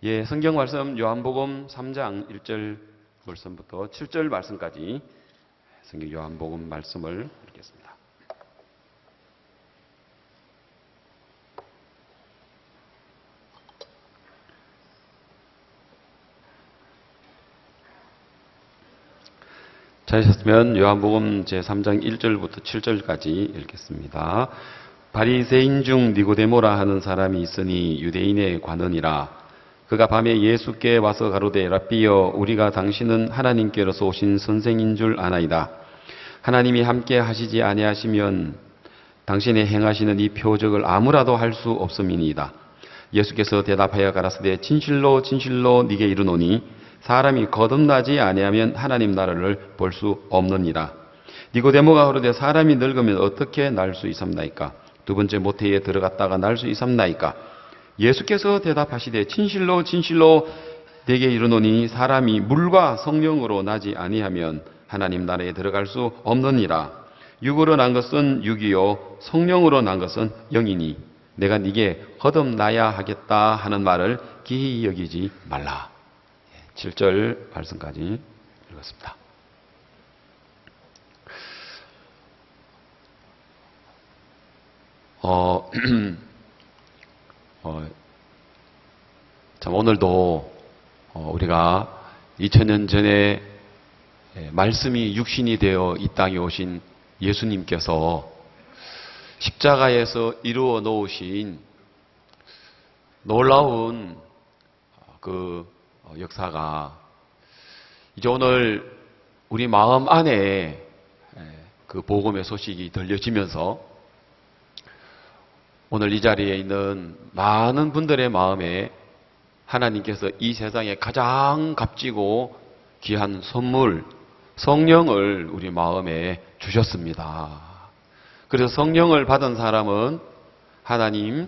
예, 성경 말씀 요한복음 3장 1절 말씀부터 7절 말씀까지 성경 요한복음 말씀을 읽겠습니다. 찾으셨으면 요한복음 제3장 1절부터 7절까지 읽겠습니다. 바리새인 중 니고데모라 하는 사람이 있으니 유대인의 관원이라. 그가 밤에 예수께 와서 가로되 랍비여 우리가 당신은 하나님께로서 오신 선생인 줄 아나이다. 하나님이 함께 하시지 아니하시면 당신의 행하시는 이 표적을 아무라도 할 수 없음이니이다. 예수께서 대답하여 가라사대 진실로 진실로 네게 이르노니 사람이 거듭나지 아니하면 하나님 나라를 볼 수 없느니라. 니고데모가 그러되 사람이 늙으면 어떻게 날 수 있삼나이까? 두 번째 모태에 들어갔다가 날 수 있삼나이까? 예수께서 대답하시되 진실로 진실로 네게 이르노니 사람이 물과 성령으로 나지 아니하면 하나님 나라에 들어갈 수 없느니라. 육으로 난 것은 육이요 성령으로 난 것은 영이니 내가 네게 거듭나야 하겠다 하는 말을 기히 여기지 말라. 7절 말씀까지 읽었습니다. 참 오늘도 우리가 2000년 전에 말씀이 육신이 되어 이 땅에 오신 예수님께서 십자가에서 이루어 놓으신 놀라운 그 역사가 이제 오늘 우리 마음 안에 그 복음의 소식이 들려지면서 오늘 이 자리에 있는 많은 분들의 마음에 하나님께서 이 세상에 가장 값지고 귀한 선물, 성령을 우리 마음에 주셨습니다. 그래서 성령을 받은 사람은 하나님을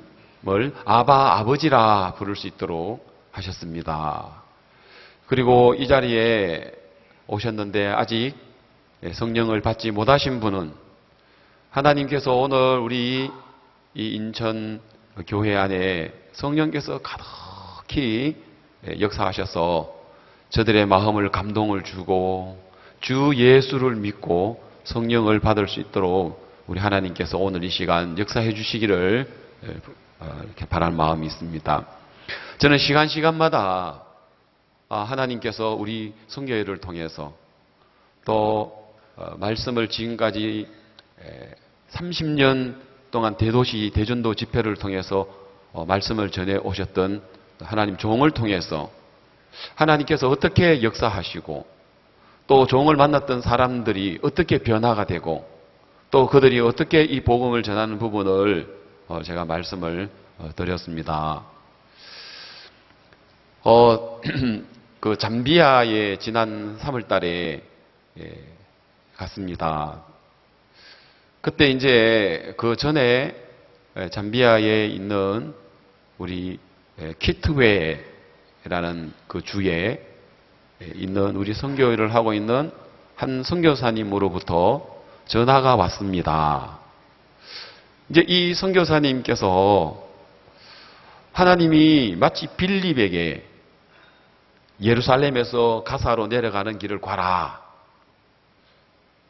아바, 아버지라 부를 수 있도록 하셨습니다. 그리고 이 자리에 오셨는데 아직 성령을 받지 못하신 분은 하나님께서 오늘 우리 이 인천 교회 안에 성령께서 가득히 역사하셔서 저들의 마음을 감동을 주고 주 예수를 믿고 성령을 받을 수 있도록 우리 하나님께서 오늘 이 시간 역사해 주시기를 이렇게 바라는 마음이 있습니다. 저는 시간마다 하나님께서 우리 성교회를 통해서 또 말씀을 지금까지 30년 동안 대도시 대전도 집회를 통해서 말씀을 전해 오셨던 하나님 종을 통해서 하나님께서 어떻게 역사하시고 또 종을 만났던 사람들이 어떻게 변화가 되고 또 그들이 어떻게 이 복음을 전하는 부분을 제가 말씀을 드렸습니다. 그 잠비아에 지난 3월 달에 갔습니다. 그때 이제 그 전에 잠비아에 있는 우리 키트웨라는 그 주에 있는 우리 선교회를 하고 있는 한 선교사님으로부터 전화가 왔습니다. 이제 이 선교사님께서 하나님이 마치 빌립에게 예루살렘에서 가사로 내려가는 길을 가라.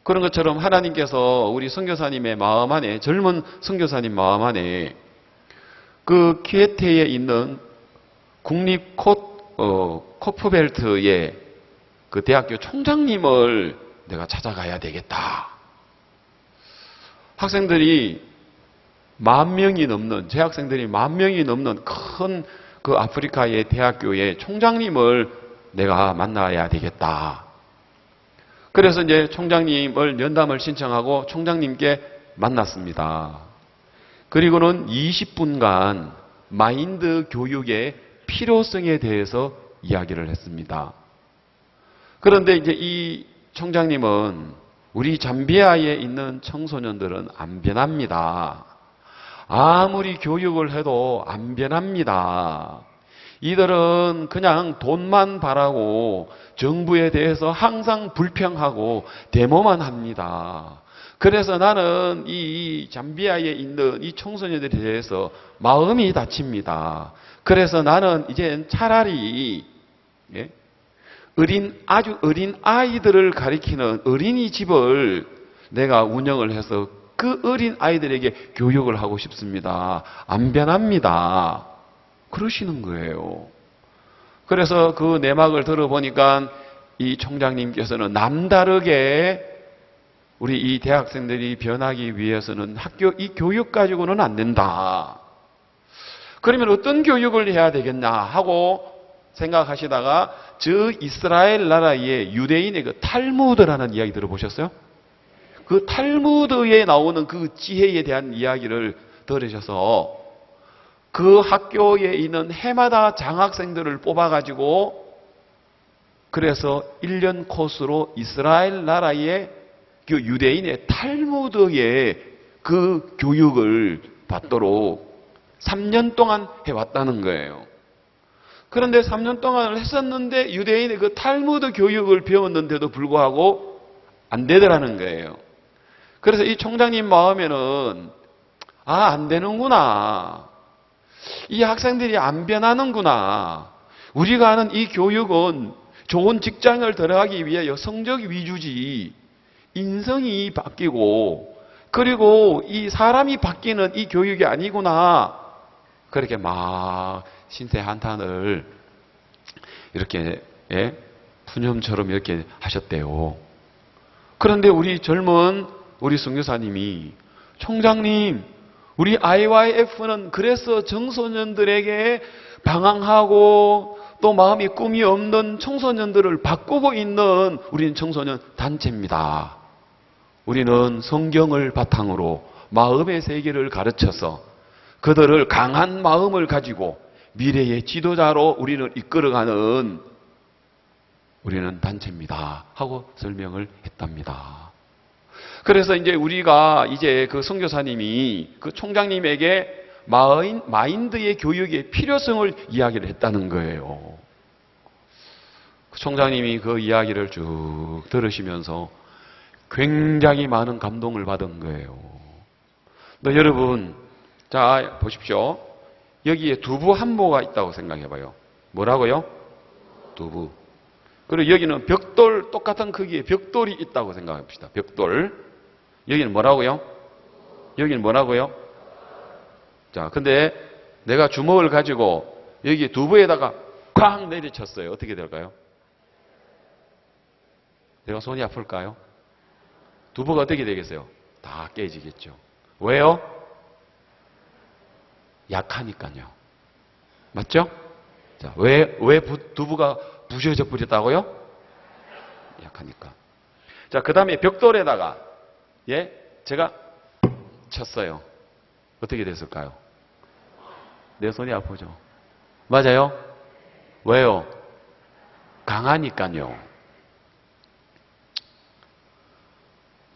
그런 것처럼 하나님께서 우리 선교사님의 마음 안에, 젊은 선교사님 마음 안에 그 키에테에 있는 국립 코프벨트의 그 대학교 총장님을 내가 찾아가야 되겠다. 학생들이 10,000명이 넘는, 재학생들이 10,000명이 넘는 큰 그 아프리카의 대학교의 총장님을 내가 만나야 되겠다. 그래서 이제 총장님을 면담을 신청하고 총장님께 만났습니다. 그리고는 20분간 마인드 교육의 필요성에 대해서 이야기를 했습니다. 그런데 이제 이 총장님은 우리 잠비아에 있는 청소년들은 안 변합니다. 아무리 교육을 해도 안 변합니다. 이들은 그냥 돈만 바라고 정부에 대해서 항상 불평하고 데모만 합니다. 그래서 나는 이 잠비아에 있는 이 청소년들에 대해서 마음이 다칩니다. 그래서 나는 이제 차라리 예? 아주 어린 아이들을 가리키는 어린이집을 내가 운영을 해서 그 어린 아이들에게 교육을 하고 싶습니다. 안 변합니다. 그러시는 거예요. 그래서 그 내막을 들어보니까 이 총장님께서는 남다르게 우리 이 대학생들이 변하기 위해서는 학교 이 교육 가지고는 안 된다. 그러면 어떤 교육을 해야 되겠나 하고 생각하시다가 저 이스라엘 나라의 유대인의 그 탈무드라는 이야기 들어보셨어요? 그 탈무드에 나오는 그 지혜에 대한 이야기를 들으셔서 그 학교에 있는 해마다 장학생들을 뽑아가지고 그래서 1년 코스로 이스라엘 나라의 그 유대인의 탈무드의 그 교육을 받도록 3년 동안 해왔다는 거예요. 그런데 3년 동안을 했었는데 유대인의 그 탈무드 교육을 배웠는데도 불구하고 안 되더라는 거예요. 그래서 이 총장님 마음에는 안 되는구나. 이 학생들이 안 변하는구나. 우리가 하는 이 교육은 좋은 직장을 들어가기 위하여 성적 위주지 인성이 바뀌고 그리고 이 사람이 바뀌는 이 교육이 아니구나. 그렇게 막 신세 한탄을 이렇게 푸념처럼 이렇게 하셨대요. 그런데 우리 젊은 우리 선교사님이 총장님 우리 IYF는 그래서 청소년들에게 방황하고 또 마음이 꿈이 없는 청소년들을 바꾸고 있는 우리는 청소년 단체입니다. 우리는 성경을 바탕으로 마음의 세계를 가르쳐서 그들을 강한 마음을 가지고 미래의 지도자로 우리는 이끌어가는 우리는 단체입니다. 하고 설명을 했답니다. 그래서 이제 우리가 이제 그 선교사님이 그 총장님에게 마인드의 교육의 필요성을 이야기를 했다는 거예요. 그 총장님이 그 이야기를 쭉 들으시면서 굉장히 많은 감동을 받은 거예요. 너 여러분, 자 보십시오. 여기에 두부 한 모가 있다고 생각해 봐요. 뭐라고요? 두부. 그리고 여기는 벽돌 똑같은 크기의 벽돌이 있다고 생각합시다. 벽돌. 여기는 뭐라고요? 여기는 뭐라고요? 자, 근데 내가 주먹을 가지고 여기 두부에다가 쾅 내리쳤어요. 어떻게 될까요? 내가 손이 아플까요? 두부가 어떻게 되겠어요? 다 깨지겠죠. 왜요? 약하니까요. 맞죠? 자, 왜 두부가 부셔져 버렸다고요? 약하니까. 자, 그 다음에 벽돌에다가 제가 쳤어요. 어떻게 됐을까요? 내 손이 아프죠? 맞아요? 왜요? 강하니까요.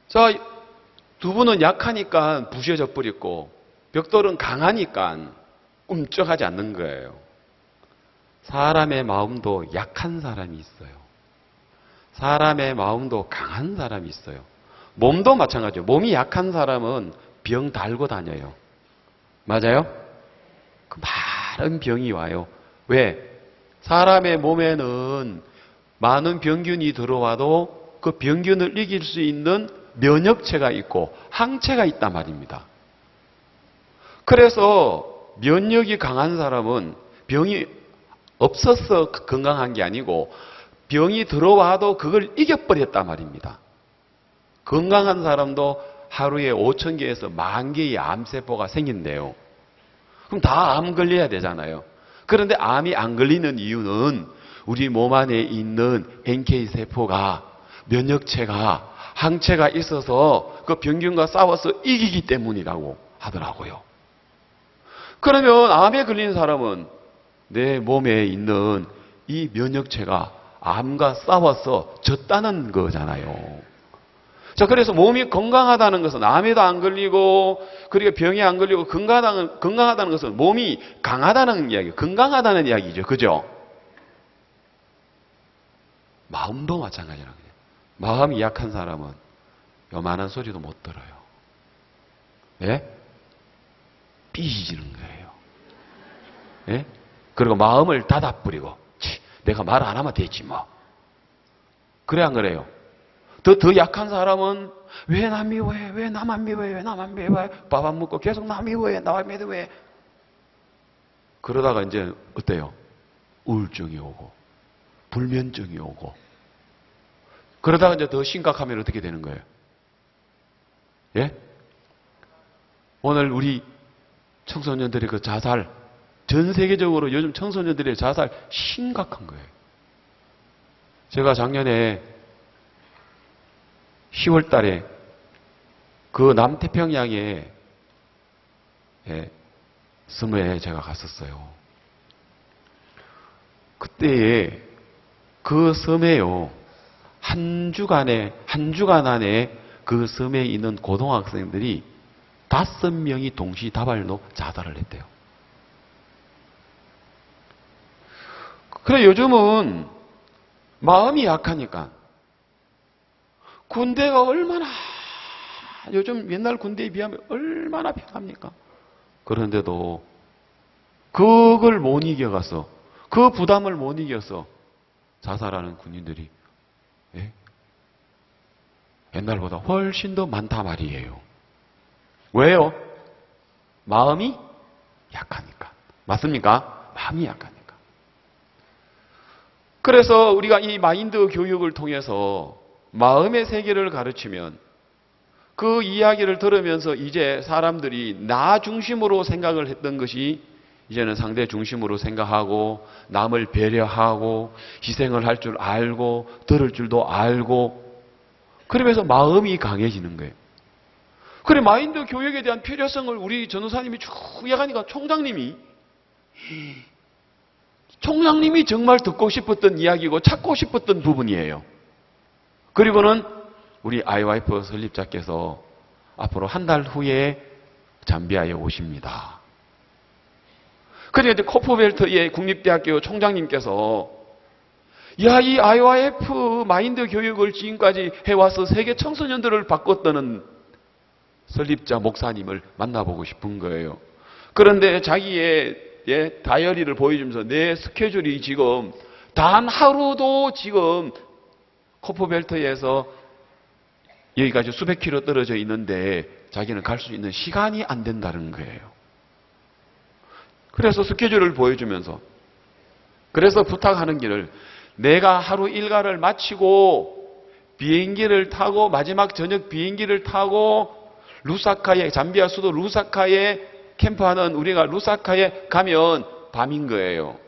자, 두부는 약하니까 부셔져 버렸고 벽돌은 강하니까 꿈쩍하지 않는 거예요. 사람의 마음도 약한 사람이 있어요. 사람의 마음도 강한 사람이 있어요. 몸도 마찬가지예요. 몸이 약한 사람은 병 달고 다녀요. 맞아요? 그 많은 병이 와요. 왜? 사람의 몸에는 많은 병균이 들어와도 그 병균을 이길 수 있는 면역체가 있고 항체가 있단 말입니다. 그래서 면역이 강한 사람은 병이 없어서 건강한 게 아니고 병이 들어와도 그걸 이겨버렸단 말입니다. 건강한 사람도 하루에 5,000개에서 10,000개의 암세포가 생긴대요. 그럼 다 암 걸려야 되잖아요. 그런데 암이 안 걸리는 이유는 우리 몸 안에 있는 NK세포가 면역체가 항체가 있어서 그 병균과 싸워서 이기기 때문이라고 하더라고요. 그러면 암에 걸린 사람은 내 몸에 있는 이 면역체가 암과 싸워서 졌다는 거잖아요. 자, 그래서 몸이 건강하다는 것은 암에도 안 걸리고 그리고 병에 안 걸리고 건강하다는 것은 몸이 강하다는 이야기, 건강하다는 이야기죠. 그죠? 마음도 마찬가지라는 거예요. 마음이 약한 사람은 요만한 소리도 못 들어요. 예? 삐지는 거예요. 예? 그리고 마음을 닫아버리고 내가 말 안 하면 되지 뭐. 그래 안 그래요? 더 약한 사람은 왜 나 미워해? 왜 나만 미워해? 왜 나만 미워해? 밥 안 먹고 계속 나 미워해? 나만 미워해? 그러다가 이제 어때요? 우울증이 오고 불면증이 오고 그러다가 이제 더 심각하면 어떻게 되는 거예요? 예? 오늘 우리 청소년들의 그 자살, 전 세계적으로 요즘 청소년들의 자살 심각한 거예요. 제가 작년에 10월 달에 그 남태평양에 섬에 제가 갔었어요. 그때에 그 섬에요. 한 주간 안에 그 섬에 있는 고등학생들이 5명이 동시다발로 자살을 했대요. 그래 요즘은 마음이 약하니까 군대가 얼마나 요즘 옛날 군대에 비하면 얼마나 편합니까? 그런데도 그걸 못 이겨가서 그 부담을 못 이겨서 자살하는 군인들이 옛날보다 훨씬 더 많다 말이에요. 왜요? 마음이 약하니까. 맞습니까? 마음이 약하니까. 그래서 우리가 이 마인드 교육을 통해서 마음의 세계를 가르치면 그 이야기를 들으면서 이제 사람들이 나 중심으로 생각을 했던 것이 이제는 상대 중심으로 생각하고 남을 배려하고 희생을 할 줄 알고 들을 줄도 알고 그러면서 마음이 강해지는 거예요. 그래 마인드 교육에 대한 필요성을 우리 전도사님이 쭉 이야기하니까 총장님이 정말 듣고 싶었던 이야기고 찾고 싶었던 부분이에요. 그리고는 우리 아이와이프 설립자께서 앞으로 한 달 후에 잠비아에 오십니다. 그런데 코프벨트의 국립대학교 총장님께서 이 IYF 마인드 교육을 지금까지 해와서 세계 청소년들을 바꿨다는 설립자 목사님을 만나보고 싶은 거예요. 그런데 자기의 다이어리를 보여주면서 내 스케줄이 지금 단 하루도 지금 코프벨트에서 여기까지 수백 킬로 떨어져 있는데 자기는 갈 수 있는 시간이 안 된다는 거예요. 그래서 스케줄을 보여주면서 그래서 부탁하는 길을 내가 하루 일과를 마치고 비행기를 타고 마지막 저녁 비행기를 타고 루사카에 잠비아 수도 루사카에 캠프하는 우리가 루사카에 가면 밤인 거예요.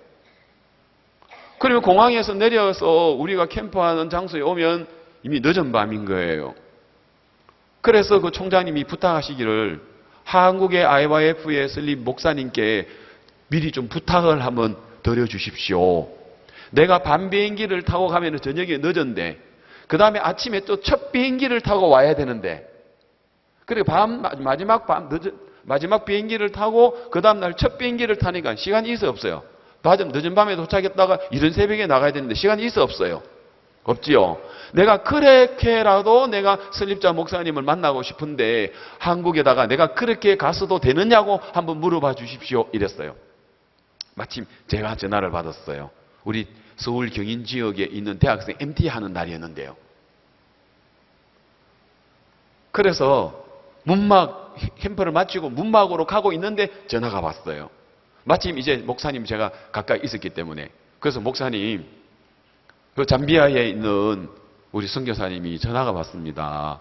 그리고 공항에서 내려서 우리가 캠프하는 장소에 오면 이미 늦은 밤인 거예요. 그래서 그 총장님이 부탁하시기를 한국의 IYF의 설립 목사님께 미리 좀 부탁을 한번 드려주십시오. 내가 밤 비행기를 타고 가면 저녁에 늦은데 그 다음에 아침에 또 첫 비행기를 타고 와야 되는데 그리고 마지막 비행기를 타고 그 다음날 첫 비행기를 타니까 시간이 있어 없어요? 늦은 밤에 도착했다가 이른 새벽에 나가야 되는데 시간이 있어 없어요? 없지요. 내가 그렇게라도 내가 설립자 목사님을 만나고 싶은데 한국에다가 내가 그렇게 가서도 되느냐고 한번 물어봐 주십시오. 이랬어요. 마침 제가 전화를 받았어요. 우리 서울 경인 지역에 있는 대학생 MT 하는 날이었는데요. 그래서 문막 캠프를 마치고 문막으로 가고 있는데 전화가 왔어요. 마침 이제 목사님 제가 가까이 있었기 때문에 그래서 목사님 그 잠비아에 있는 우리 선교사님이 전화가 왔습니다.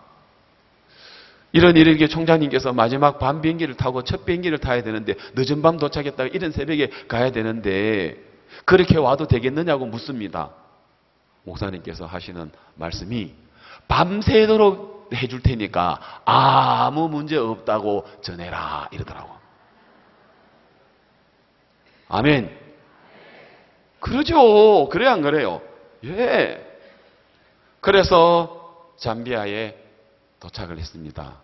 이렇게 총장님께서 마지막 밤 비행기를 타고 첫 비행기를 타야 되는데 늦은 밤 도착했다가 이른 새벽에 가야 되는데 그렇게 와도 되겠느냐고 묻습니다. 목사님께서 하시는 말씀이 밤새도록 해줄 테니까 아무 문제 없다고 전해라 이러더라고. 아멘. 그러죠. 그래 안 그래요? 예. 그래서 잠비아에 도착을 했습니다.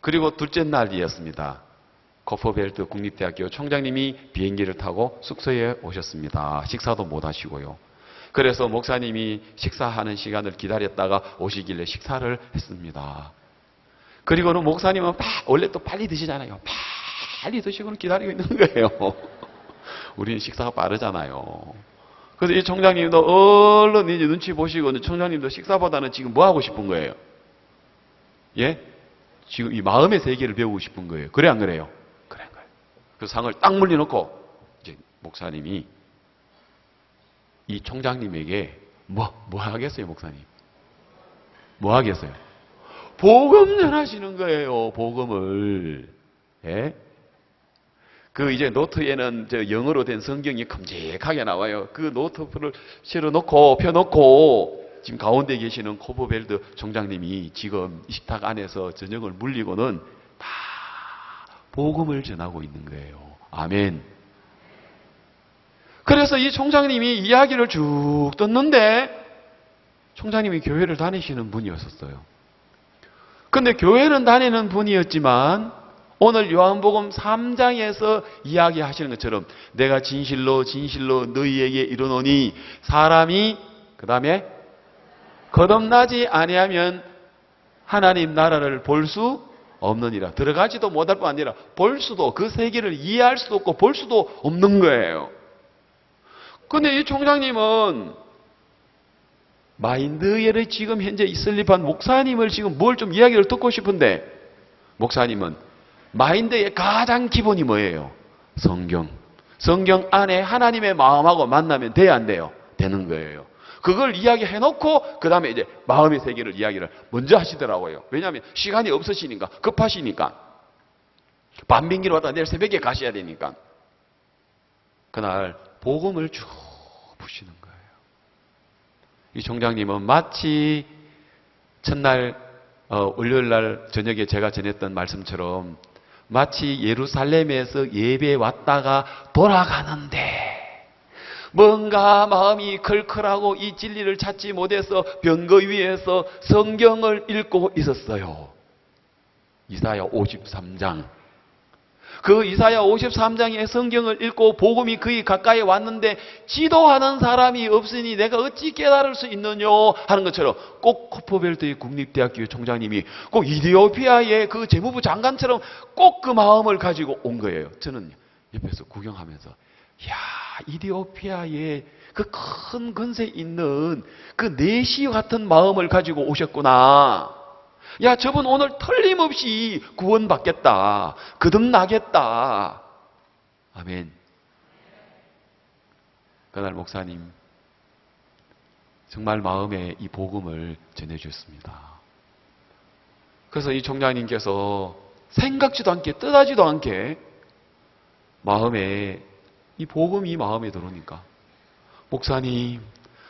그리고 둘째 날이었습니다. 코퍼벨트 국립대학교 총장님이 비행기를 타고 숙소에 오셨습니다. 식사도 못 하시고요. 그래서 목사님이 식사하는 시간을 기다렸다가 오시길래 식사를 했습니다. 그리고는 목사님은 원래 또 빨리 드시잖아요. 빨리 드시고는 기다리고 있는 거예요. 우리는 식사가 빠르잖아요. 그래서 이 총장님도 얼른 이제 눈치 보시고, 총장님도 식사보다는 지금 뭐 하고 싶은 거예요? 예? 지금 이 마음의 세계를 배우고 싶은 거예요. 그래, 안 그래요? 그래, 그래. 그 상을 딱 물려놓고, 이제 목사님이 이 총장님에게 뭐 하겠어요, 목사님? 뭐 하겠어요? 복음 전하시는 거예요, 복음을. 예? 그 이제 노트에는 저 영어로 된 성경이 큼직하게 나와요. 그 노트를 실어놓고 펴놓고 지금 가운데 계시는 코프벨트 총장님이 지금 이 식탁 안에서 저녁을 물리고는 다 복음을 전하고 있는 거예요. 아멘. 그래서 이 총장님이 이야기를 쭉 듣는데 총장님이 교회를 다니시는 분이었었어요. 근데 교회는 다니는 분이었지만 오늘 요한복음 3장에서 이야기하시는 것처럼 내가 진실로 너희에게 이르노니 사람이 그 다음에 거듭나지 아니하면 하나님 나라를 볼 수 없느니라. 들어가지도 못할 뿐 아니라 볼 수도, 그 세계를 이해할 수도 없고 볼 수도 없는 거예요. 근데 이 총장님은 마인드에 지금 현재 이슬립한 목사님을 지금 뭘 좀 이야기를 듣고 싶은데 목사님은 마인드의 가장 기본이 뭐예요? 성경. 성경 안에 하나님의 마음하고 만나면 돼야 안 돼요? 되는 거예요. 그걸 이야기해 놓고 그 다음에 이제 마음의 세계를 이야기를 먼저 하시더라고요. 왜냐하면 시간이 없으시니까, 급하시니까. 밤빙기로 왔다 내일 새벽에 가셔야 되니까. 그날 복음을 쭉 부시는 거예요. 이 총장님은 마치 첫날 월요일날 저녁에 제가 전했던 말씀처럼 마치 예루살렘에서 예배에 왔다가 돌아가는데 뭔가 마음이 클클하고 이 진리를 찾지 못해서 병거 위에서 성경을 읽고 있었어요. 이사야 53장. 그 이사야 53장의 성경을 읽고 복음이 그의 가까이 왔는데 지도하는 사람이 없으니 내가 어찌 깨달을 수 있느냐 하는 것처럼 꼭 코프벨트의 국립대학교 총장님이 꼭 이디오피아의 그 재무부 장관처럼 꼭 그 마음을 가지고 온 거예요. 저는 옆에서 구경하면서 이야, 이디오피아의 그 큰 근세 있는 그 내시 같은 마음을 가지고 오셨구나. 야, 저분 오늘 틀림없이 구원받겠다. 거듭나겠다. 아멘. 그날 목사님 정말 마음에 이 복음을 전해주셨습니다. 그래서 이 총장님께서 생각지도 않게 뜻하지도 않게 마음에 이 복음이 마음에 들어오니까 목사님,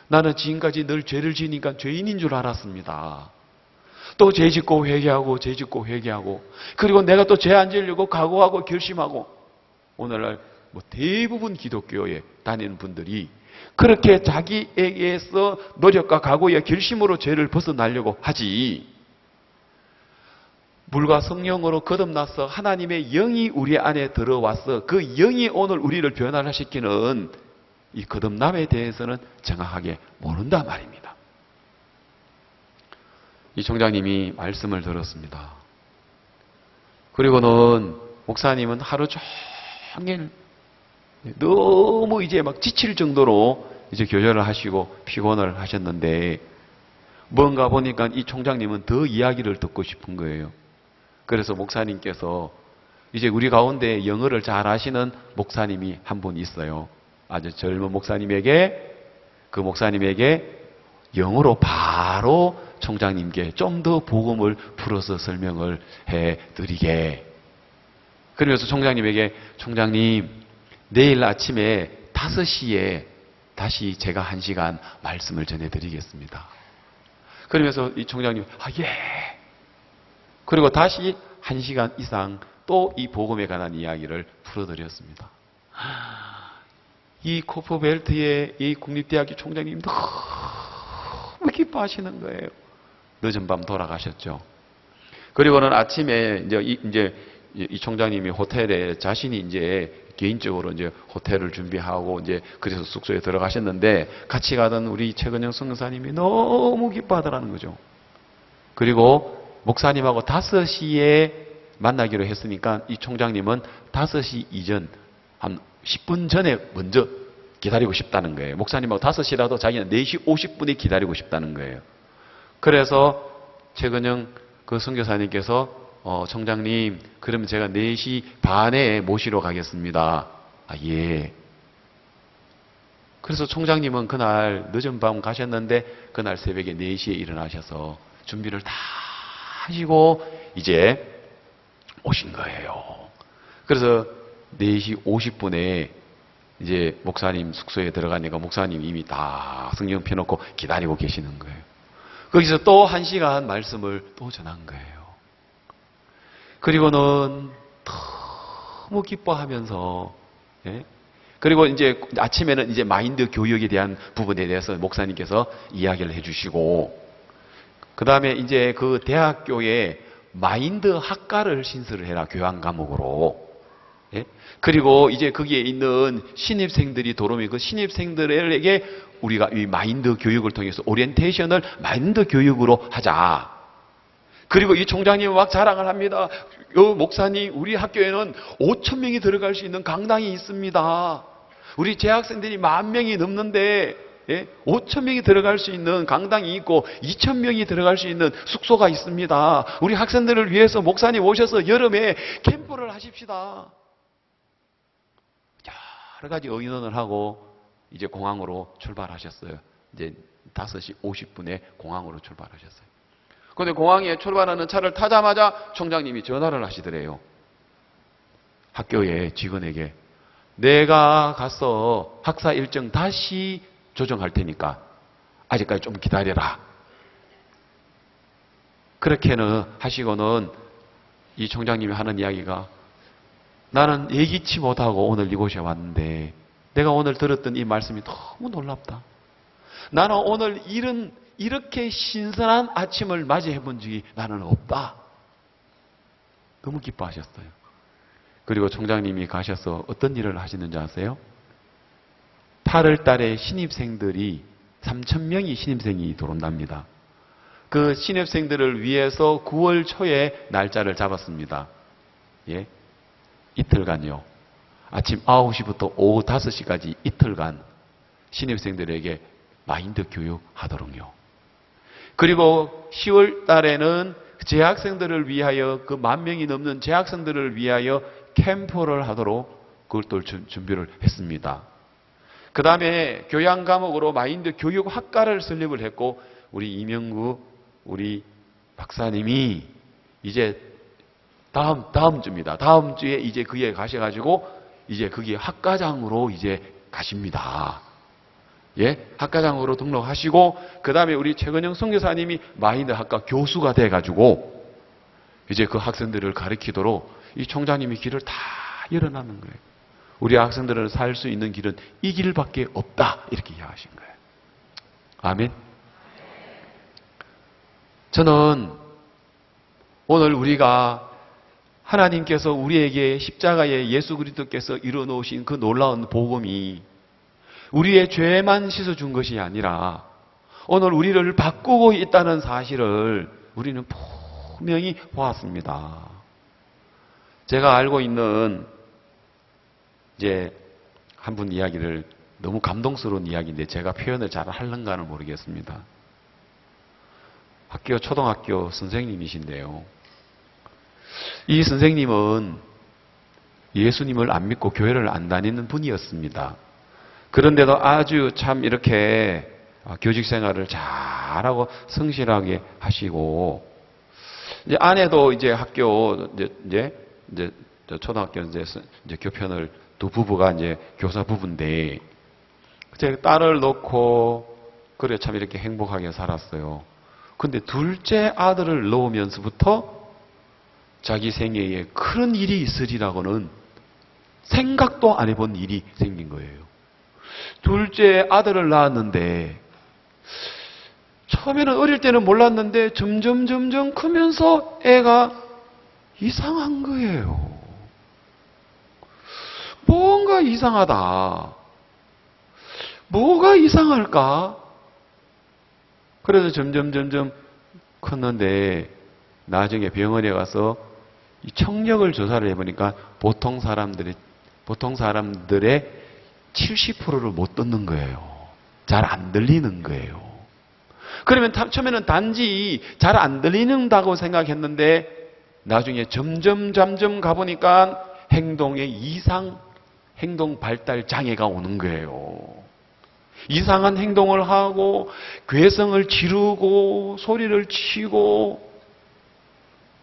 나는 지금까지 늘 죄를 지으니까 죄인인 줄 알았습니다. 또 죄 짓고 회개하고 죄 짓고 회개하고 그리고 내가 또 죄 안 지으려고 각오하고 결심하고 오늘날 뭐 대부분 기독교에 다니는 분들이 그렇게 자기에게서 노력과 각오의 결심으로 죄를 벗어나려고 하지 물과 성령으로 거듭나서 하나님의 영이 우리 안에 들어와서 그 영이 오늘 우리를 변화시키는 이 거듭남에 대해서는 정확하게 모른단 말입니다. 이 총장님이 말씀을 들었습니다. 그리고는 목사님은 하루 종일 너무 이제 막 지칠 정도로 이제 교절을 하시고 피곤을 하셨는데 뭔가 보니까 이 총장님은 더 이야기를 듣고 싶은 거예요. 그래서 목사님께서 이제 우리 가운데 영어를 잘 아시는 목사님이 한 분 있어요. 아주 젊은 목사님에게 그 목사님에게 영어로 바로 총장님께 좀 더 복음을 풀어서 설명을 해드리게. 그러면서 총장님에게 총장님 내일 아침에 5시에 다시 제가 1시간 말씀을 전해드리겠습니다. 그러면서 이 총장님 예. 그리고 다시 1시간 이상 또 이 복음에 관한 이야기를 풀어드렸습니다. 이 코프벨트의 이 국립대학교 총장님 너무 기뻐하시는 거예요. 늦은 밤 돌아가셨죠. 그리고는 아침에 이제 이 총장님이 호텔에 자신이 이제 개인적으로 이제 호텔을 준비하고 이제 그래서 숙소에 들어가셨는데 같이 가던 우리 최근영 선교사님이 너무 기뻐하더라는 거죠. 그리고 목사님하고 5시에 만나기로 했으니까 이 총장님은 5시 이전 한 10분 전에 먼저 기다리고 싶다는 거예요. 목사님하고 5시라도 자기는 4시 50분에 기다리고 싶다는 거예요. 그래서 최근영 그 선교사님께서 청장님, 그러면 제가 4시 반에 모시러 가겠습니다. 아, 예. 그래서 총장님은 그날 늦은 밤 가셨는데 그날 새벽에 4시에 일어나셔서 준비를 다 하시고 이제 오신 거예요. 그래서 4시 50분에 이제 목사님 숙소에 들어가니까 목사님 이미 다 성경 펴놓고 기다리고 계시는 거예요. 거기서 또 1시간 말씀을 또 전한 거예요. 그리고는 너무 기뻐하면서, 예? 그리고 이제 아침에는 이제 마인드 교육에 대한 부분에 대해서 목사님께서 이야기를 해주시고, 그 다음에 이제 그 대학교에 마인드 학과를 신설을 해라, 교양 과목으로. 예? 그리고 이제 거기에 있는 신입생들이 들어오면 그 신입생들에게 우리가 이 마인드 교육을 통해서 오리엔테이션을 마인드 교육으로 하자. 그리고 이 총장님은 막 자랑을 합니다. 목사님, 우리 학교에는 5,000명이 들어갈 수 있는 강당이 있습니다. 우리 재학생들이 10,000명이 넘는데 5,000명이 들어갈 수 있는 강당이 있고 2,000명이 들어갈 수 있는 숙소가 있습니다. 우리 학생들을 위해서 목사님 오셔서 여름에 캠프를 하십시다. 여러 가지 의논을 하고 이제 공항으로 출발하셨어요. 이제 5시 50분에 공항으로 출발하셨어요. 그런데 공항에 출발하는 차를 타자마자 총장님이 전화를 하시더래요. 학교의 직원에게 내가 가서 학사 일정 다시 조정할 테니까 아직까지 좀 기다려라. 그렇게는 하시고는 이 총장님이 하는 이야기가 나는 예기치 못하고 오늘 이곳에 왔는데 내가 오늘 들었던 이 말씀이 너무 놀랍다. 나는 오늘 이렇게 신선한 아침을 맞이해 본 적이 나는 없다. 너무 기뻐하셨어요. 그리고 총장님이 가셔서 어떤 일을 하시는지 아세요? 8월 달에 신입생들이 3,000명이 신입생이 들어온답니다. 그 신입생들을 위해서 9월 초에 날짜를 잡았습니다. 예? 이틀간요. 아침 9시부터 오후 5시까지 이틀간 신입생들에게 마인드 교육 하도록요. 그리고 10월 달에는 재학생들을 위하여 그 10,000명이 넘는 재학생들을 위하여 캠프를 하도록 그걸 또 준비를 했습니다. 그 다음에 교양 과목으로 마인드 교육 학과를 설립을 했고 우리 이명구 우리 박사님이 이제 다음 주입니다. 다음 주에 이제 그에 가셔가지고 이제 그게 학과장으로 이제 가십니다. 예, 학과장으로 등록하시고 그 다음에 우리 최근영 선교사님이 마인드 학과 교수가 돼가지고 이제 그 학생들을 가르치도록 이 총장님이 길을 다 열어놨는 거예요. 우리 학생들을 살 수 있는 길은 이 길밖에 없다 이렇게 이야기하신 거예요. 아멘. 저는 오늘 우리가 하나님께서 우리에게 십자가에 예수 그리스도께서 이루어놓으신 그 놀라운 복음이 우리의 죄만 씻어준 것이 아니라 오늘 우리를 바꾸고 있다는 사실을 우리는 분명히 보았습니다. 제가 알고 있는 이제 한 분 이야기를 너무 감동스러운 이야기인데 제가 표현을 잘 하는가는 모르겠습니다. 초등학교 선생님이신데요. 이 선생님은 예수님을 안 믿고 교회를 안 다니는 분이었습니다. 그런데도 아주 참 이렇게 교직 생활을 잘하고 성실하게 하시고 이제 아내도 이제 학교 이제 초등학교 이제 교편을 두 부부가 이제 교사 부부인데 제 딸을 놓고 그래 참 이렇게 행복하게 살았어요. 근데 둘째 아들을 놓으면서부터 자기 생애에 그런 일이 있으리라고는 생각도 안 해본 일이 생긴 거예요. 둘째 아들을 낳았는데 처음에는 어릴 때는 몰랐는데 점점 크면서 애가 이상한 거예요. 뭔가 이상하다. 뭐가 이상할까? 그래서 점점 컸는데 나중에 병원에 가서 이 청력을 조사를 해보니까 보통 사람들의 보통 사람들의 70%를 못 듣는 거예요. 잘 안 들리는 거예요. 그러면 처음에는 단지 잘 안 들리는다고 생각했는데 나중에 점점 가보니까 행동에 행동 발달 장애가 오는 거예요. 이상한 행동을 하고 괴성을 지르고 소리를 치고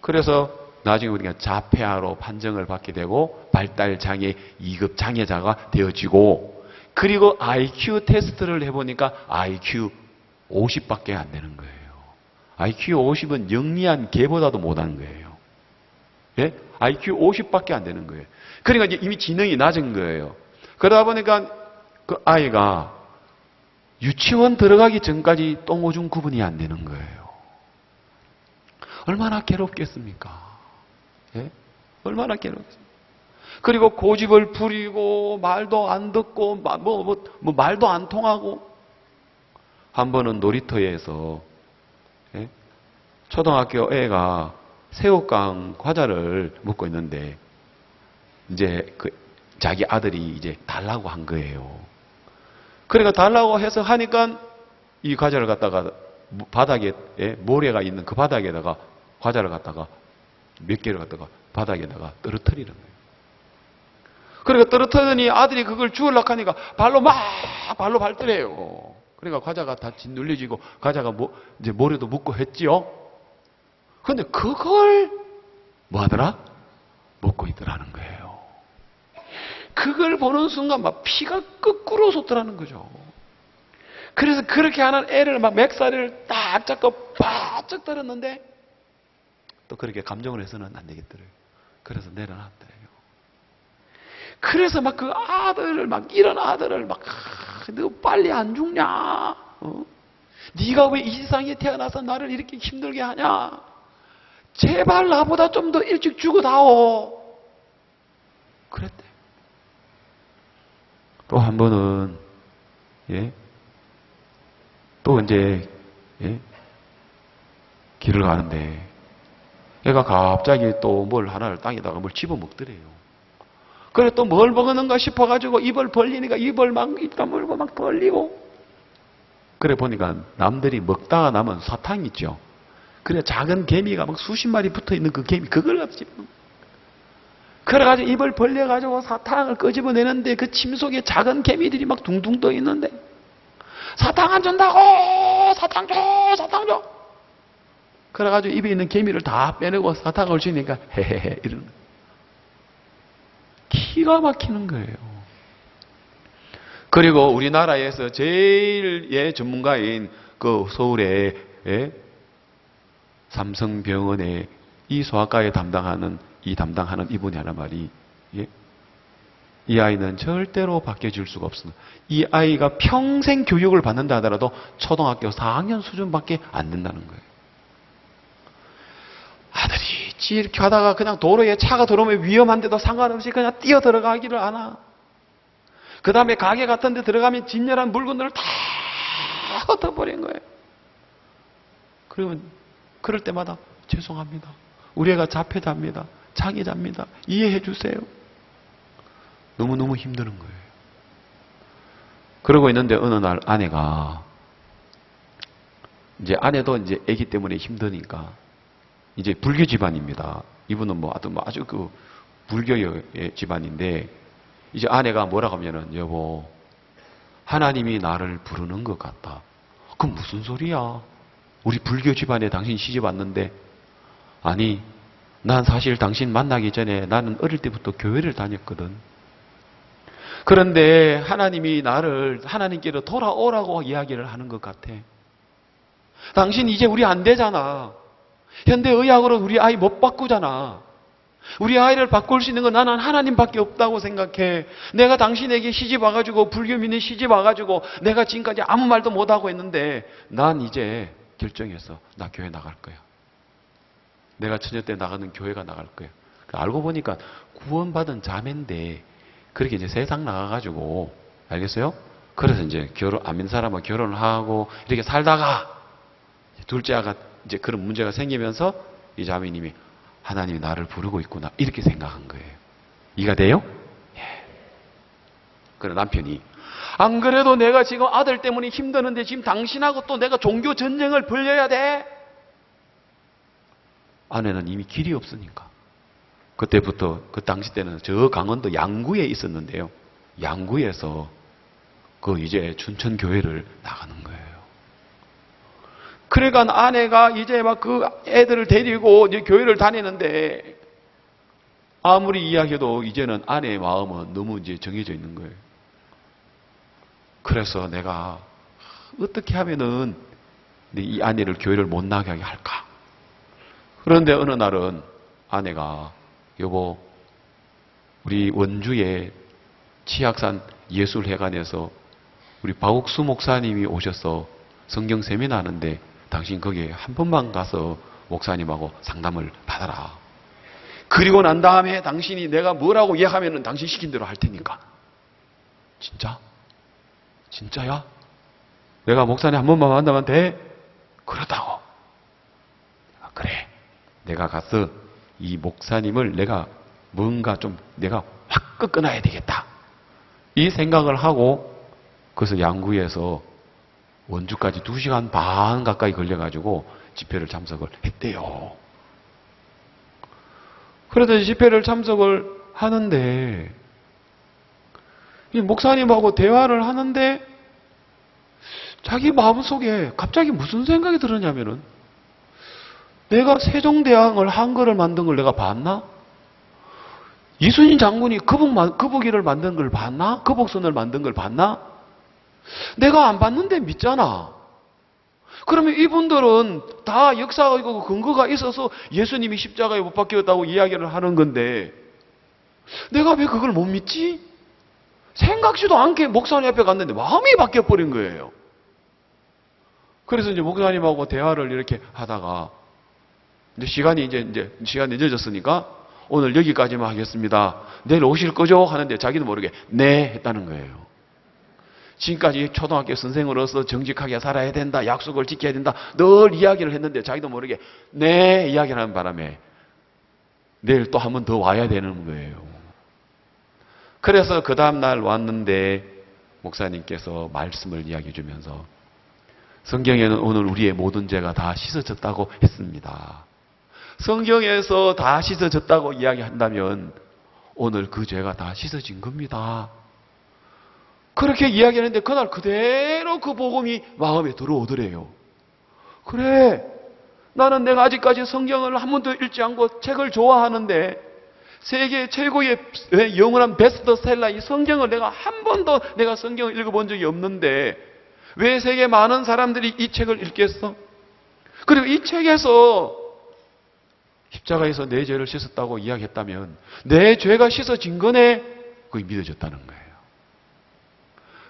그래서 나중에 우리가 자폐아로 판정을 받게 되고 발달장애 2급 장애자가 되어지고 그리고 IQ 테스트를 해보니까 IQ 50밖에 안 되는 거예요. IQ 50은 영리한 개보다도 못하는 거예요. 예? IQ 50밖에 안 되는 거예요. 그러니까 이제 이미 지능이 낮은 거예요. 그러다 보니까 그 아이가 유치원 들어가기 전까지 똥오줌 구분이 안 되는 거예요. 얼마나 괴롭겠습니까? 예? 얼마나 괴롭겠습니까? 그리고 고집을 부리고 말도 안 듣고 말도 안 통하고 한 번은 놀이터에서 예? 초등학교 애가 새우깡 과자를 먹고 있는데 이제 자기 아들이 이제 달라고 한 거예요. 그러니까 달라고 해서 하니까 이 과자를 갖다가 바닥에 모래가 있는 그 바닥에다가 과자를 갖다가 몇 개를 갖다가 바닥에다가 떨어뜨리는 거예요. 그러니까 떨어뜨리더니 아들이 그걸 주우려고 하니까 발로 밟더래요. 그러니까 과자가 다 짓눌려지고 과자가 이제 모래도 묻고 했지요. 근데 그걸 뭐 하더라? 먹고 있더라는 거예요. 그걸 보는 순간 막 피가 거꾸로 솟더라는 거죠. 그래서 그렇게 하는 애를 막 맥살을 딱 잡고 바짝 때렸는데 또 그렇게 감정을 해서는 안 되겠더래요. 그래서 내려놨더래요. 그래서 막 그 아들을 이런 아들을 너 빨리 안 죽냐? 네가 왜 이 세상에 태어나서 나를 이렇게 힘들게 하냐? 제발 나보다 좀 더 일찍 죽어다오. 그랬대. 또 한 번은 또 이제 길을 가는데 애가 갑자기 또 뭘 하나를 땅에다가 뭘 집어먹더래요. 그래 또 뭘 먹었는가 싶어가지고 입을 벌리니까 입을 입 다물고 벌리고 그래 보니까 남들이 먹다가 남은 사탕 있죠. 그래 작은 개미가 수십 마리 붙어있는 그 개미 그걸 갖다 집어먹는 그래가지고 입을 벌려가지고 사탕을 끄집어내는데 그 침 속에 작은 개미들이 둥둥 떠 있는데 사탕 안 준다고! 사탕 줘! 사탕 줘! 그래가지고 입에 있는 개미를 다 빼내고 사탕을 주니까 헤헤헤 이러는 거예요. 기가 막히는 거예요. 그리고 우리나라에서 제일 전문가인 그 서울의 삼성병원의 이 소아과에 담당하는 이분이 하는 말이 이 아이는 절대로 바뀌어질 수가 없습니다. 이 아이가 평생 교육을 받는다 하더라도 초등학교 4학년 수준밖에 안 된다는 거예요. 아들이 이렇게 하다가 그냥 도로에 차가 들어오면 위험한데도 상관없이 그냥 뛰어 들어가기를 하나. 그 다음에 가게 같은 데 들어가면 진열한 물건들을 다 흩어버린 거예요. 그러면 그럴 때마다 죄송합니다. 우리 애가 자폐자입니다. 장애자입니다. 이해해 주세요. 너무너무 힘드는 거예요. 그러고 있는데 어느 날 아내가 이제 아내도 이제 아기 때문에 힘드니까 이제 불교 집안입니다. 이분은 아주 그 불교의 집안인데 이제 아내가 뭐라고 하면은 여보 하나님이 나를 부르는 것 같다. 그럼 무슨 소리야? 우리 불교 집안에 당신 시집 왔는데 아니 난 사실 당신 만나기 전에 나는 어릴 때부터 교회를 다녔거든. 그런데 하나님이 나를 하나님께로 돌아오라고 이야기를 하는 것 같아. 당신 이제 우리 안 되잖아. 현대의학으로 우리 아이 못 바꾸잖아. 우리 아이를 바꿀 수 있는 건 나는 하나님밖에 없다고 생각해. 내가 당신에게 시집 와가지고 불교 믿는 시집 와가지고 내가 지금까지 아무 말도 못하고 있는데 난 이제 결정해서 나 교회 나갈 거야. 내가 처녀 때 나가는 교회가 나갈 거야. 알고 보니까 구원받은 자매인데 그렇게 이제 세상 나가가지고 알겠어요? 그래서 이제 안 믿는 사람과 결혼을 하고 이렇게 살다가 둘째 아가 이제 그런 문제가 생기면서 이 자매님이 하나님이 나를 부르고 있구나 이렇게 생각한 거예요. 이해가 돼요? 예. 그래 남편이 안 그래도 내가 지금 아들 때문에 힘드는데 지금 당신하고 또 내가 종교 전쟁을 벌여야 돼? 아내는 이미 길이 없으니까. 그때부터 그 당시 때는 저 강원도 양구에 있었는데요. 양구에서 그 이제 춘천교회를 나가는 거예요. 그러니까 아내가 이제 막 그 애들을 데리고 이제 교회를 다니는데 아무리 이야기해도 이제는 아내의 마음은 너무 이제 정해져 있는 거예요. 그래서 내가 어떻게 하면은 이 아내를 교회를 못 나가게 할까? 그런데 어느 날은 아내가 여보, 우리 원주에 치악산 예술회관에서 우리 박옥수 목사님이 오셔서 성경 세미나 하는데 당신 거기에 한 번만 가서 목사님하고 상담을 받아라. 그리고 난 다음에 당신이 내가 뭐라고 이야기하면은 당신 시킨 대로 할 테니까. 진짜? 진짜야? 내가 목사님 한 번만 만나면 돼? 그렇다고. 그래. 내가 가서 이 목사님을 내가 뭔가 좀 내가 확 꺾어놔야 되겠다. 이 생각을 하고 그래서 양구에서 원주까지 2시간 반 가까이 걸려가지고 집회를 참석을 했대요. 그래서 집회를 참석을 하는데 이 목사님하고 대화를 하는데 자기 마음속에 갑자기 무슨 생각이 들었냐면은 내가 세종대왕을 한글을 만든 걸 내가 봤나? 이순신 장군이 거북이를 만든 걸 봤나? 거북선을 만든 걸 봤나? 내가 안 봤는데 믿잖아. 그러면 이분들은 다 역사가 있고 근거가 있어서 예수님이 십자가에 못 박혔다고 이야기를 하는 건데 내가 왜 그걸 못 믿지? 생각지도 않게 목사님 앞에 갔는데 마음이 바뀌어버린 거예요. 그래서 이제 목사님하고 대화를 이렇게 하다가 이제 시간이 시간이 늦어졌으니까 오늘 여기까지만 하겠습니다. 내일 오실 거죠? 하는데 자기도 모르게 네 했다는 거예요. 지금까지 초등학교 선생으로서 정직하게 살아야 된다. 약속을 지켜야 된다. 늘 이야기를 했는데 자기도 모르게 네 이야기를 하는 바람에 내일 또 한 번 더 와야 되는 거예요. 그래서 그 다음날 왔는데 목사님께서 말씀을 이야기해 주면서 성경에는 오늘 우리의 모든 죄가 다 씻어졌다고 했습니다. 성경에서 다 씻어졌다고 이야기한다면 오늘 그 죄가 다 씻어진 겁니다. 그렇게 이야기하는데 그날 그대로 그 복음이 마음에 들어오더래요. 그래, 나는 내가 아직까지 성경을 한 번도 읽지 않고 책을 좋아하는데 세계 최고의 영원한 베스트셀러 이 성경을 내가 한 번도 내가 성경을 읽어본 적이 없는데 왜 세계 많은 사람들이 이 책을 읽겠어? 그리고 이 책에서 십자가에서 내 죄를 씻었다고 이야기했다면 내 죄가 씻어진 거네? 그게 믿어졌다는 거예요.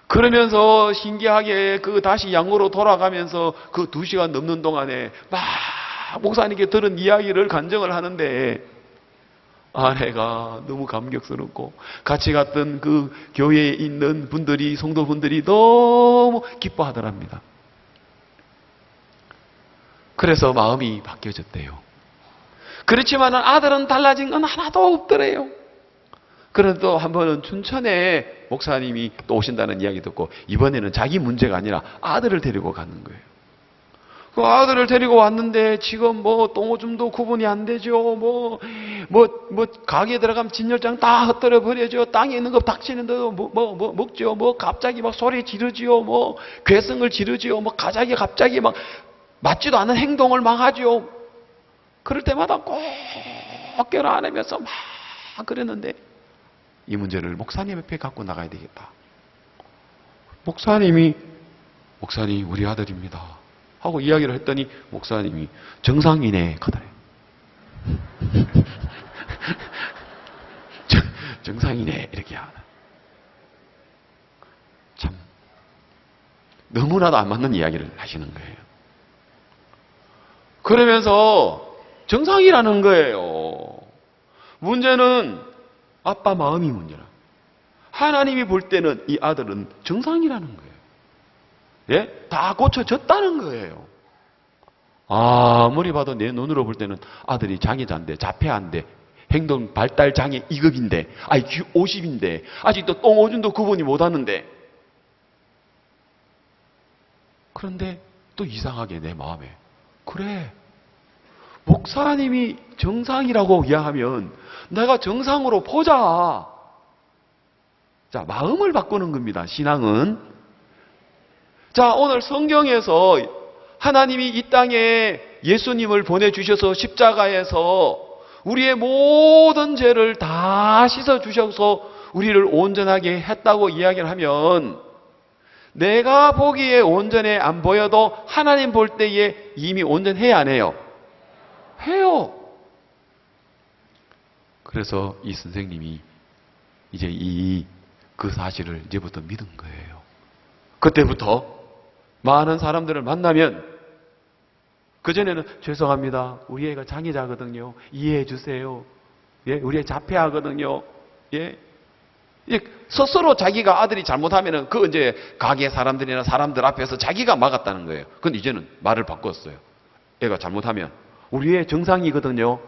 그러면서 신기하게 다시 양으로 돌아가면서 그 2시간 넘는 동안에 막 목사님께 들은 이야기를 간증을 하는데 아내가 너무 감격스럽고 같이 갔던 그 교회에 있는 분들이 성도분들이 너무 기뻐하더랍니다. 그래서 마음이 바뀌어졌대요. 그렇지만 아들은 달라진 건 하나도 없더래요. 그런데 또 한 번은 춘천에 목사님이 또 오신다는 이야기 듣고 이번에는 자기 문제가 아니라 아들을 데리고 가는 거예요. 그 아들을 데리고 왔는데 지금 똥오줌도 구분이 안 되죠. 가게에 들어가면 진열장 다 흩어져 버려죠. 땅에 있는 거 닥치는 대로 먹죠. 갑자기 막 소리 지르지요. 괴성을 지르지요. 가자기 갑자기 막 맞지도 않은 행동을 막 하죠. 그럴 때마다 꼭 껴라 안으면서 막 그랬는데 이 문제를 목사님 옆에 갖고 나가야 되겠다. 목사님 우리 아들입니다 하고 이야기를 했더니 목사님이 정상이네 하더래요. 정상이네 이렇게 하나. 참 너무나도 안 맞는 이야기를 하시는 거예요. 그러면서 정상이라는 거예요. 문제는 아빠 마음이 문제라. 하나님이 볼 때는 이 아들은 정상이라는 거예요. 예? 다 고쳐졌다는 거예요. 아무리 봐도 내 눈으로 볼 때는 아들이 장애자인데 자폐한데 행동 발달 장애 2급인데, IQ 50인데, 아직도 똥오줌도 구분이 못하는데. 그런데 또 이상하게 내 마음에, 그래, 목사님이 정상이라고 이야기하면 내가 정상으로 보자. 자, 마음을 바꾸는 겁니다, 신앙은. 자, 오늘 성경에서 하나님이 이 땅에 예수님을 보내주셔서 십자가에서 우리의 모든 죄를 다 씻어주셔서 우리를 온전하게 했다고 이야기를 하면, 내가 보기에 온전해 안 보여도 하나님 볼 때에 이미 온전해야 안 해요? 해요. 그래서 이 선생님이 이제 그 사실을 이제부터 믿은 거예요. 그때부터 많은 사람들을 만나면, 그전에는 죄송합니다, 우리 애가 장애자거든요, 이해해 주세요, 예, 우리 애 자폐하거든요, 예, 스스로 자기가 아들이 잘못하면은 그 이제 가게 사람들이나 사람들 앞에서 자기가 막았다는 거예요. 근데 이제는 말을 바꿨어요. 애가 잘못하면 우리 애 정상이거든요,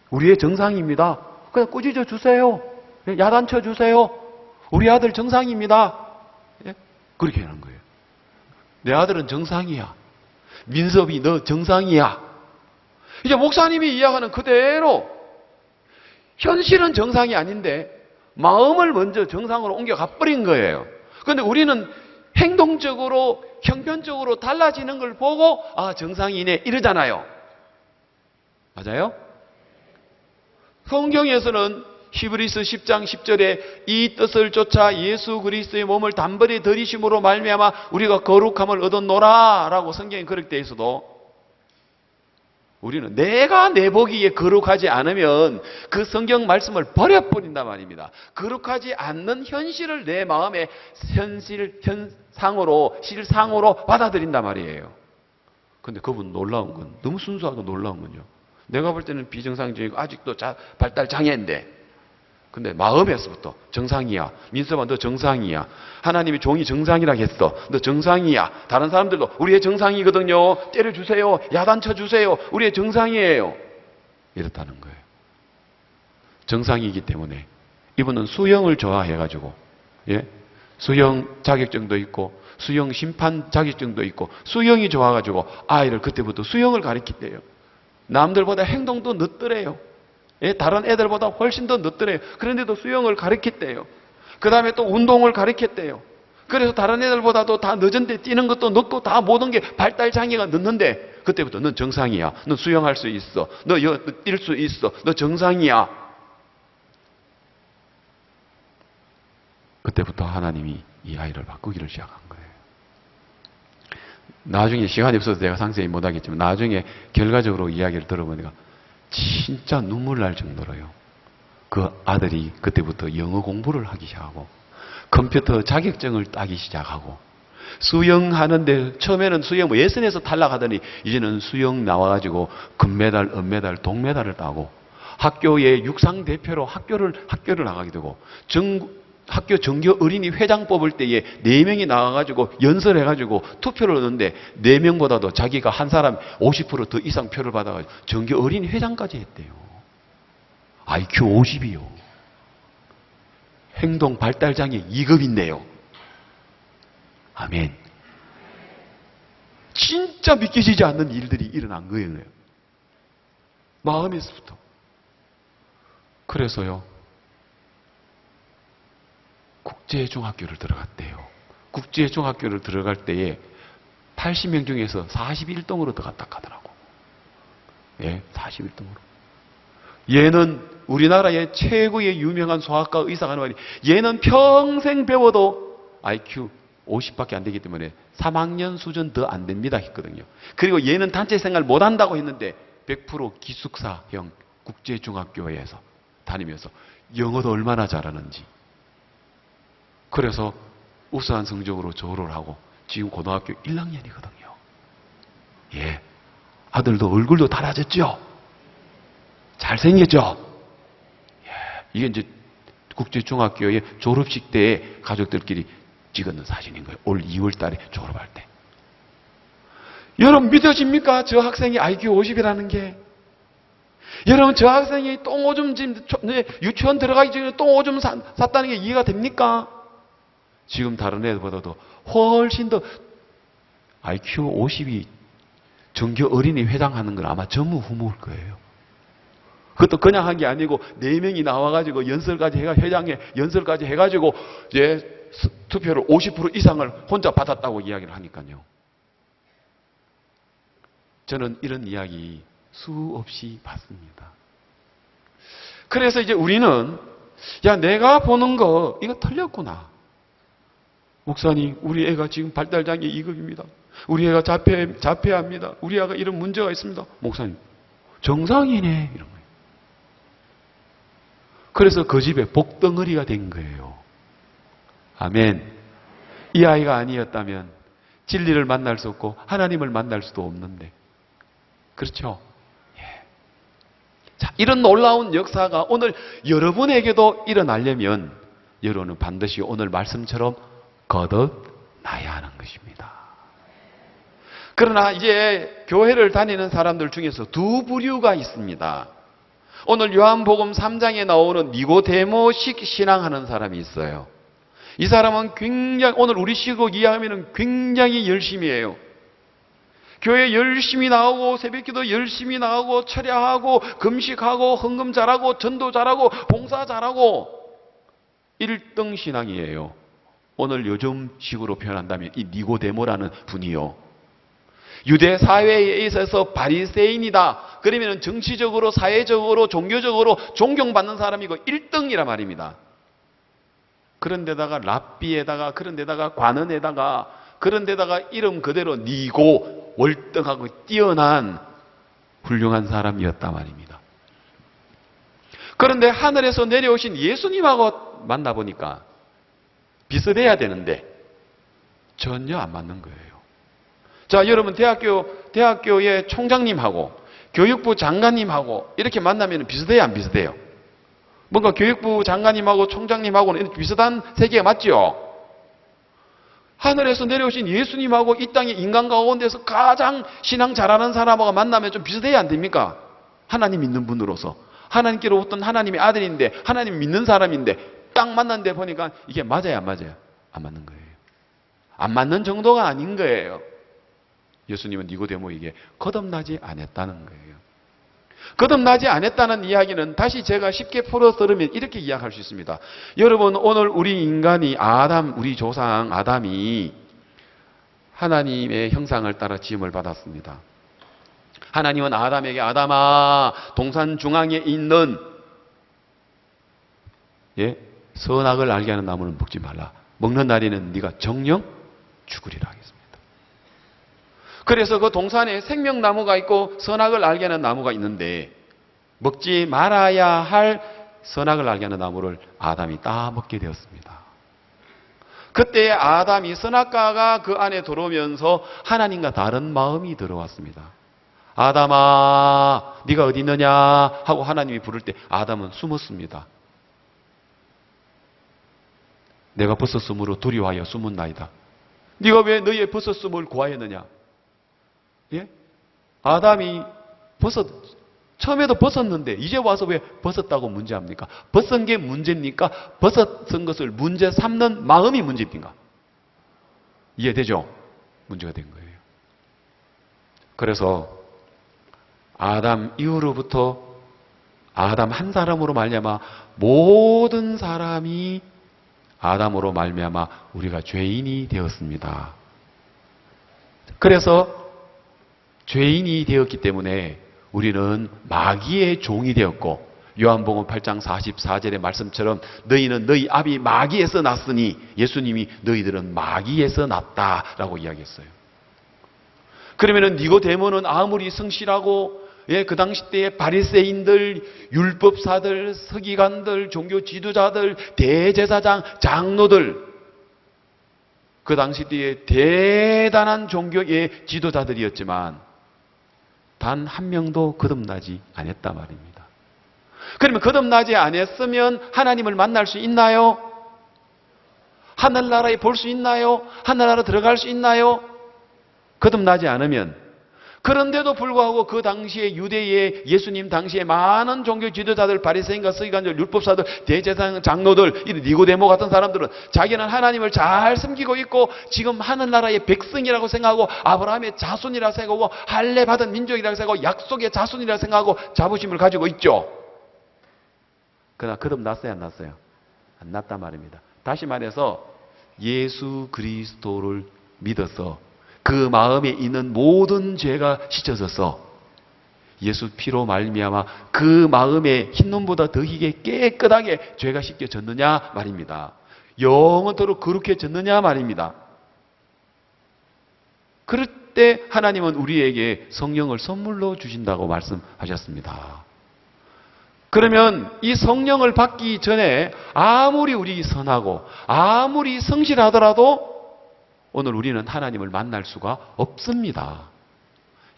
우리 애 정상입니다, 그냥 꾸짖어 주세요, 야단쳐 주세요, 우리 아들 정상입니다, 예? 그렇게 하는 거예요. 내 아들은 정상이야, 민섭이 너 정상이야. 이제 목사님이 이야기하는 그대로 현실은 정상이 아닌데 마음을 먼저 정상으로 옮겨가 버린 거예요. 그런데 우리는 행동적으로 형편적으로 달라지는 걸 보고 아, 정상이네 이러잖아요. 맞아요? 성경에서는 히브리서 10장 10절에 이 뜻을 쫓아 예수 그리스도의 몸을 단번에 들이심으로 말미암아 우리가 거룩함을 얻었노라 라고 성경에 그렇게 되어 있어도, 우리는 내가 내보기에 거룩하지 않으면 그 성경 말씀을 버려버린단 말입니다. 거룩하지 않는 현실을 내 마음의 실상으로 받아들인단 말이에요. 그런데 그분 놀라운 건, 너무 순수하고 놀라운 건요, 내가 볼 때는 비정상적이고 아직도 발달 장애인데, 근데 마음에서부터 정상이야. 민서봐, 너 정상이야. 하나님이 종이 정상이라고 했어. 너 정상이야. 다른 사람들도 우리의 정상이거든요, 때려주세요, 야단쳐 주세요, 우리의 정상이에요, 이렇다는 거예요. 정상이기 때문에 이분은 수영을 좋아해가지고, 예? 수영 자격증도 있고 수영 심판 자격증도 있고 수영이 좋아가지고 아이를 그때부터 수영을 가르쳤대요. 남들보다 행동도 늦더래요. 예, 다른 애들보다 훨씬 더 늦더래요. 그런데도 수영을 가르쳤대요. 그 다음에 또 운동을 가르쳤대요. 그래서 다른 애들보다도 다 늦은데 뛰는 것도 늦고 다 모든 게 발달 장애가 늦는데 그때부터 넌 정상이야. 너 수영할 수 있어. 너 뛸 수 있어. 너 정상이야. 그때부터 하나님이 이 아이를 바꾸기를 시작한 거예요. 나중에 시간이 없어서 내가 상세히 못하겠지만 나중에 결과적으로 이야기를 들어보니까 진짜 눈물 날 정도로요. 그 아들이 그때부터 영어 공부를 하기 시작하고 컴퓨터 자격증을 따기 시작하고 수영하는데 처음에는 수영 예선에서 탈락하더니 이제는 수영 나와가지고 금메달, 은메달, 동메달을 따고 학교의 육상 대표로 학교를 나가게 되고 학교 정교 어린이 회장 뽑을 때에 4명이 나와가지고 연설해가지고 투표를 얻는데 4명보다도 자기가 한 사람 50% 더 이상 표를 받아가지고 정교 어린이 회장까지 했대요. IQ 50이요. 행동 발달장애 2급인데요. 아멘. 진짜 믿겨지지 않는 일들이 일어난 거예요. 마음에서부터. 그래서요. 국제중학교를 들어갔대요. 국제중학교를 들어갈 때에 80명 중에서 41등으로 들어갔다 하더라고. 예, 41등으로. 얘는 우리나라의 최고의 유명한 소아과 의사가 하는 말이 얘는 평생 배워도 IQ 50밖에 안 되기 때문에 3학년 수준 더 안 됩니다 했거든요. 그리고 얘는 단체 생활 못 한다고 했는데 100% 기숙사형 국제중학교에서 다니면서 영어도 얼마나 잘하는지. 그래서 우수한 성적으로 졸업을 하고 지금 고등학교 1학년이거든요. 예, 아들도 얼굴도 달아졌죠. 잘생겼죠. 예, 이게 이제 국제중학교의 졸업식 때에 가족들끼리 찍었는 사진인 거예요. 올 2월 달에 졸업할 때. 여러분 믿어집니까? 저 학생이 IQ 50이라는 게. 여러분, 저 학생이 똥오줌 지금 유치원 들어가기 전에 똥오줌 쌌다는 게 이해가 됩니까? 지금 다른 애들보다도 훨씬 더 IQ 50이 전교 어린이 회장하는 건 아마 전무후무일 거예요. 그것도 그냥 한 게 아니고 4명이 나와가지고 연설까지 회장에 연설까지 해가지고 이제 투표를 50% 이상을 혼자 받았다고 이야기를 하니까요. 저는 이런 이야기 수없이 봤습니다. 그래서 이제 우리는 내가 보는 거 이거 틀렸구나. 목사님, 우리 애가 지금 발달장애 2급입니다. 우리 애가 자폐합니다. 우리 애가 이런 문제가 있습니다. 목사님, 정상이네. 이런 거예요. 그래서 그 집에 복덩어리가 된 거예요. 아멘. 이 아이가 아니었다면 진리를 만날 수 없고 하나님을 만날 수도 없는데. 그렇죠? 예. 자, 이런 놀라운 역사가 오늘 여러분에게도 일어나려면 여러분은 반드시 오늘 말씀처럼 거듭나야 하는 것입니다. 그러나 이제 교회를 다니는 사람들 중에서 두 부류가 있습니다. 오늘 요한복음 3장에 나오는 니고데모식 신앙하는 사람이 있어요. 이 사람은 굉장히, 오늘 우리 식으로 이해하면 굉장히 열심히 해요. 교회 열심히 나오고 새벽기도 열심히 나오고 철야하고 금식하고 헌금 잘하고 전도 잘하고 봉사 잘하고 1등 신앙이에요. 오늘 요즘 식으로 표현한다면 이 니고데모라는 분이요. 유대 사회에 있어서 바리새인이다. 그러면 정치적으로, 사회적으로, 종교적으로 존경받는 사람이고 1등이란 말입니다. 그런데다가 랍비에다가, 그런데다가 관원에다가, 그런데다가 이름 그대로 니고, 월등하고 뛰어난 훌륭한 사람이었단 말입니다. 그런데 하늘에서 내려오신 예수님하고 만나보니까 비슷해야 되는데 전혀 안 맞는 거예요. 자, 여러분 대학교의 총장님하고 교육부 장관님하고 이렇게 만나면 비슷해요, 안 비슷해요? 뭔가 교육부 장관님하고 총장님하고는 비슷한 세계가 맞죠? 하늘에서 내려오신 예수님하고 이 땅의 인간 가운데서 가장 신앙 잘하는 사람하고 만나면 좀 비슷해야 안 됩니까? 하나님 믿는 분으로서. 하나님께로부터 하나님의 아들인데 하나님 믿는 사람인데 딱 만났는데 보니까 이게 맞아요, 안 맞아요? 안 맞는 거예요. 안 맞는 정도가 아닌 거예요. 예수님은 니고데모에게 거듭나지 않았다는 거예요. 거듭나지 않았다는 이야기는 다시 제가 쉽게 풀어 들으면 이렇게 이야기할 수 있습니다. 여러분, 오늘 우리 인간이 우리 조상 아담이 하나님의 형상을 따라 지음을 받았습니다. 하나님은 아담에게 아담아, 동산 중앙에 있는 선악을 알게 하는 나무는 먹지 말라. 먹는 날에는 네가 정령 죽으리라 하겠습니다. 그래서 그 동산에 생명나무가 있고 선악을 알게 하는 나무가 있는데 먹지 말아야 할 선악을 알게 하는 나무를 아담이 따먹게 되었습니다. 그때 아담이 선악과가 그 안에 들어오면서 하나님과 다른 마음이 들어왔습니다. 아담아, 네가 어디 있느냐 하고 하나님이 부를 때 아담은 숨었습니다. 내가 벗었으므로 두려워하여 숨었나이다. 네가 왜 너의 벗었음을 구하였느냐? 예? 아담이 처음에도 벗었는데 이제 와서 왜 벗었다고 문제합니까? 벗은 게 문제입니까? 벗었은 것을 문제 삼는 마음이 문제입니까? 이해되죠? 문제가 된 거예요. 그래서 아담 이후로부터 아담 한 사람으로 말미암아 모든 사람이 아담으로 말미암아 우리가 죄인이 되었습니다. 그래서 죄인이 되었기 때문에 우리는 마귀의 종이 되었고 요한복음 8장 44절의 말씀처럼 너희는 너희 아비 마귀에서 났으니 예수님이 너희들은 마귀에서 났다라고 이야기했어요. 그러면은 니고데모는 아무리 성실하고 그 당시 때의 바리새인들, 율법사들, 서기관들, 종교 지도자들, 대제사장, 장로들 그 당시 때의 대단한 종교의 지도자들이었지만 단 한 명도 거듭나지 않았단 말입니다. 그러면 거듭나지 않았으면 하나님을 만날 수 있나요? 하늘나라에 볼 수 있나요? 하늘나라 들어갈 수 있나요? 거듭나지 않으면 그런데도 불구하고 그 당시에 유대의 예수님 당시에 많은 종교 지도자들, 바리새인과 서기관들, 율법사들, 대제사장 장로들, 이 니고데모 같은 사람들은 자기는 하나님을 잘 섬기고 있고 지금 하늘나라의 백성이라고 생각하고 아브라함의 자손이라고 생각하고 할례 받은 민족이라고 생각하고 약속의 자손이라고 생각하고 자부심을 가지고 있죠. 그러나 거듭 났어요, 안 났어요? 안 났단 말입니다. 다시 말해서 예수 그리스도를 믿어서 그 마음에 있는 모든 죄가 씻어져서 예수 피로 말미암아 그 마음에 흰눈보다 더 희게 깨끗하게 죄가 씻겨졌느냐 말입니다. 영원토록 거룩해 졌느냐 말입니다. 그럴 때 하나님은 우리에게 성령을 선물로 주신다고 말씀하셨습니다. 그러면 이 성령을 받기 전에 아무리 우리 선하고 아무리 성실하더라도 오늘 우리는 하나님을 만날 수가 없습니다.